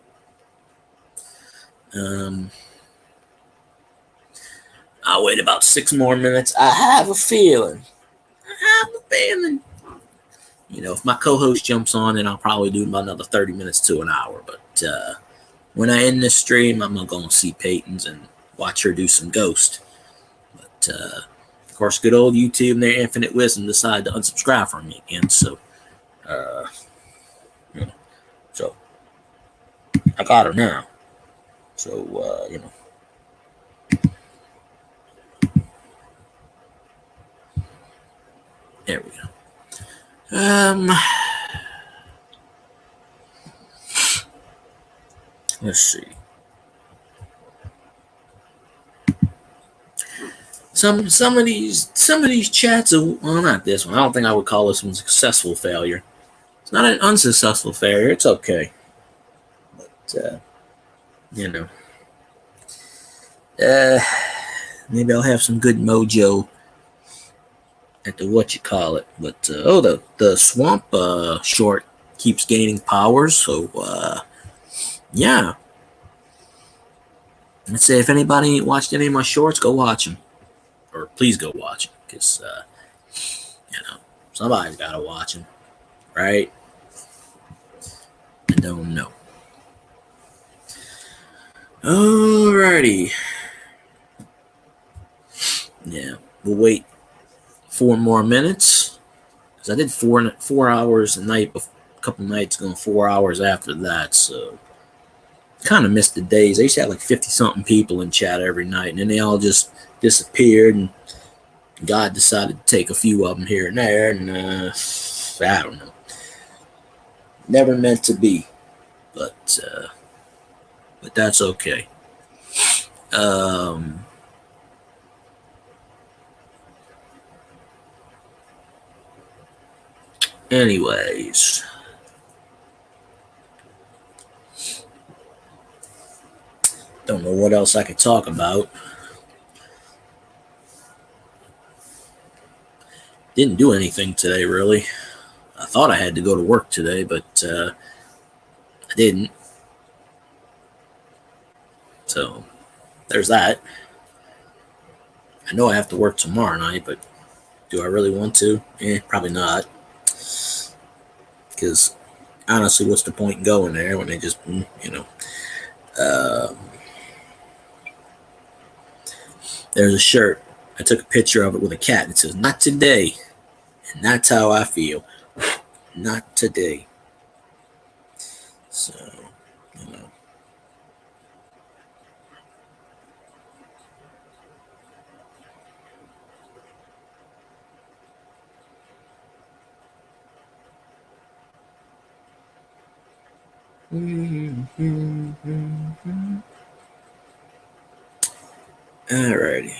I'll wait about 6 more minutes. I have a feeling. If my co-host jumps on, then I'll probably do about another 30 minutes to an hour. But when I end this stream, I'm going to go and see Peyton's and watch her do some Ghost. But, of course, good old YouTube and their infinite wisdom decided to unsubscribe from me again. So, so I got her now. So, there we go. Let's see. Some of these chats are, well, not this one. I don't think I would call this one a successful failure. It's not an unsuccessful failure. It's okay. But maybe I'll have some good mojo at the But the swamp short keeps gaining powers. So yeah. Let's say if anybody ain't watched any of my shorts, go watch them, or please go watch them, because somebody's got to watch them, right? I don't know. Alrighty. Yeah, we'll wait 4 more minutes, because I did 4 hours a night, a couple nights ago, 4 hours after that, so kind of missed the days. I used to have like 50-something people in chat every night, and then they all just disappeared, and God decided to take a few of them here and there, and I don't know. Never meant to be, but that's okay. Anyways, don't know what else I could talk about. Didn't do anything today, really. I thought I had to go to work today, but I didn't. So there's that. I know I have to work tomorrow night, but do I really want to? Probably not. Because honestly, what's the point in going there when they just, there's a shirt. I took a picture of it with a cat. And it says, "Not today." And that's how I feel. Not today. So, you know. Alrighty.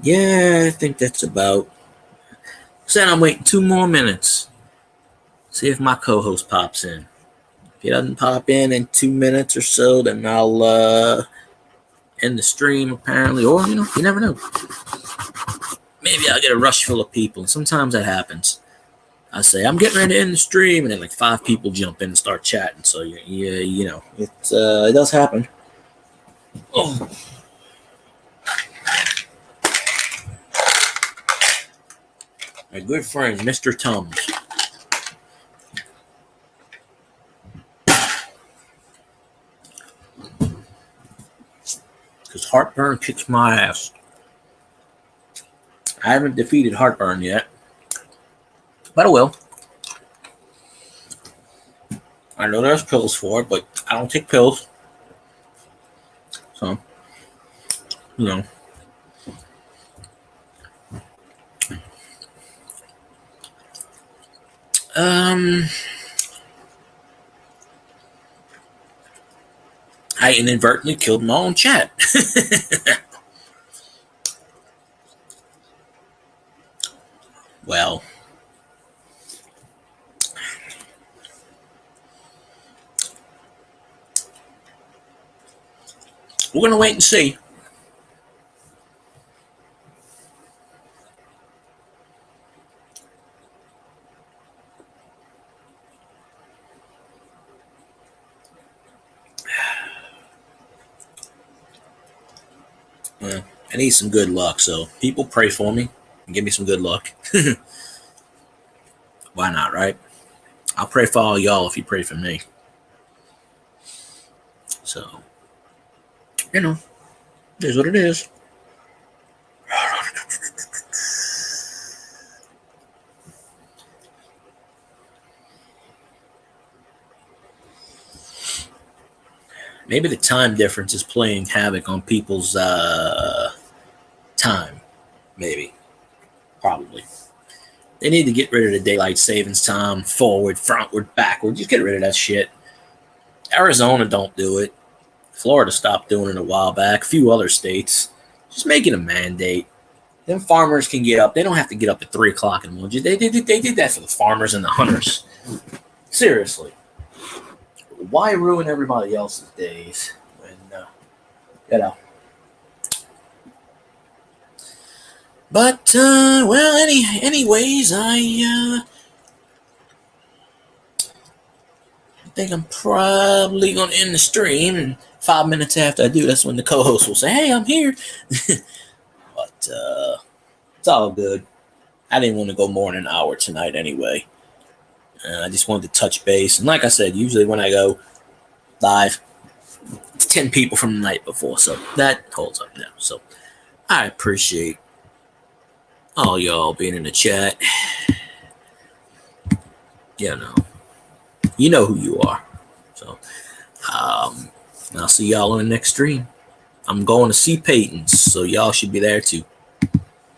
Yeah, I think that's about. Said I'm waiting 2 more minutes. See if my co-host pops in. If he doesn't pop in 2 minutes or so, then I'll end the stream apparently. Or, you never know. Maybe I'll get a rush full of people. Sometimes that happens. I say, I'm getting ready to end the stream, and then like 5 people jump in and start chatting. So, yeah, it does happen. Oh. My good friend, Mr. Tums. Because heartburn kicks my ass. I haven't defeated heartburn yet. But I will. I know there's pills for it, but I don't take pills. So, I inadvertently killed my own chat. Well, we're going to wait and see. I need some good luck, so people pray for me and give me some good luck. Why not, right? I'll pray for all y'all if you pray for me. So, it is what it is. Maybe the time difference is playing havoc on people's time. Maybe. Probably. They need to get rid of the daylight savings time, forward, frontward, backward. Just get rid of that shit. Arizona don't do it. Florida stopped doing it a while back. A few other states. Just make it a mandate. Then farmers can get up. They don't have to get up at 3 o'clock in the morning. They did that for the farmers and the hunters. Seriously. Why ruin everybody else's days when, But, anyways, I think I'm probably going to end the stream. And 5 minutes after I do, that's when the co-host will say, "Hey, I'm here." But, it's all good. I didn't want to go more than an hour tonight anyway. I just wanted to touch base. And like I said, usually when I go live, it's 10 people from the night before. So that holds up now. So I appreciate all y'all being in the chat. You know who you are. So I'll see y'all on the next stream. I'm going to see Peyton's, so y'all should be there too.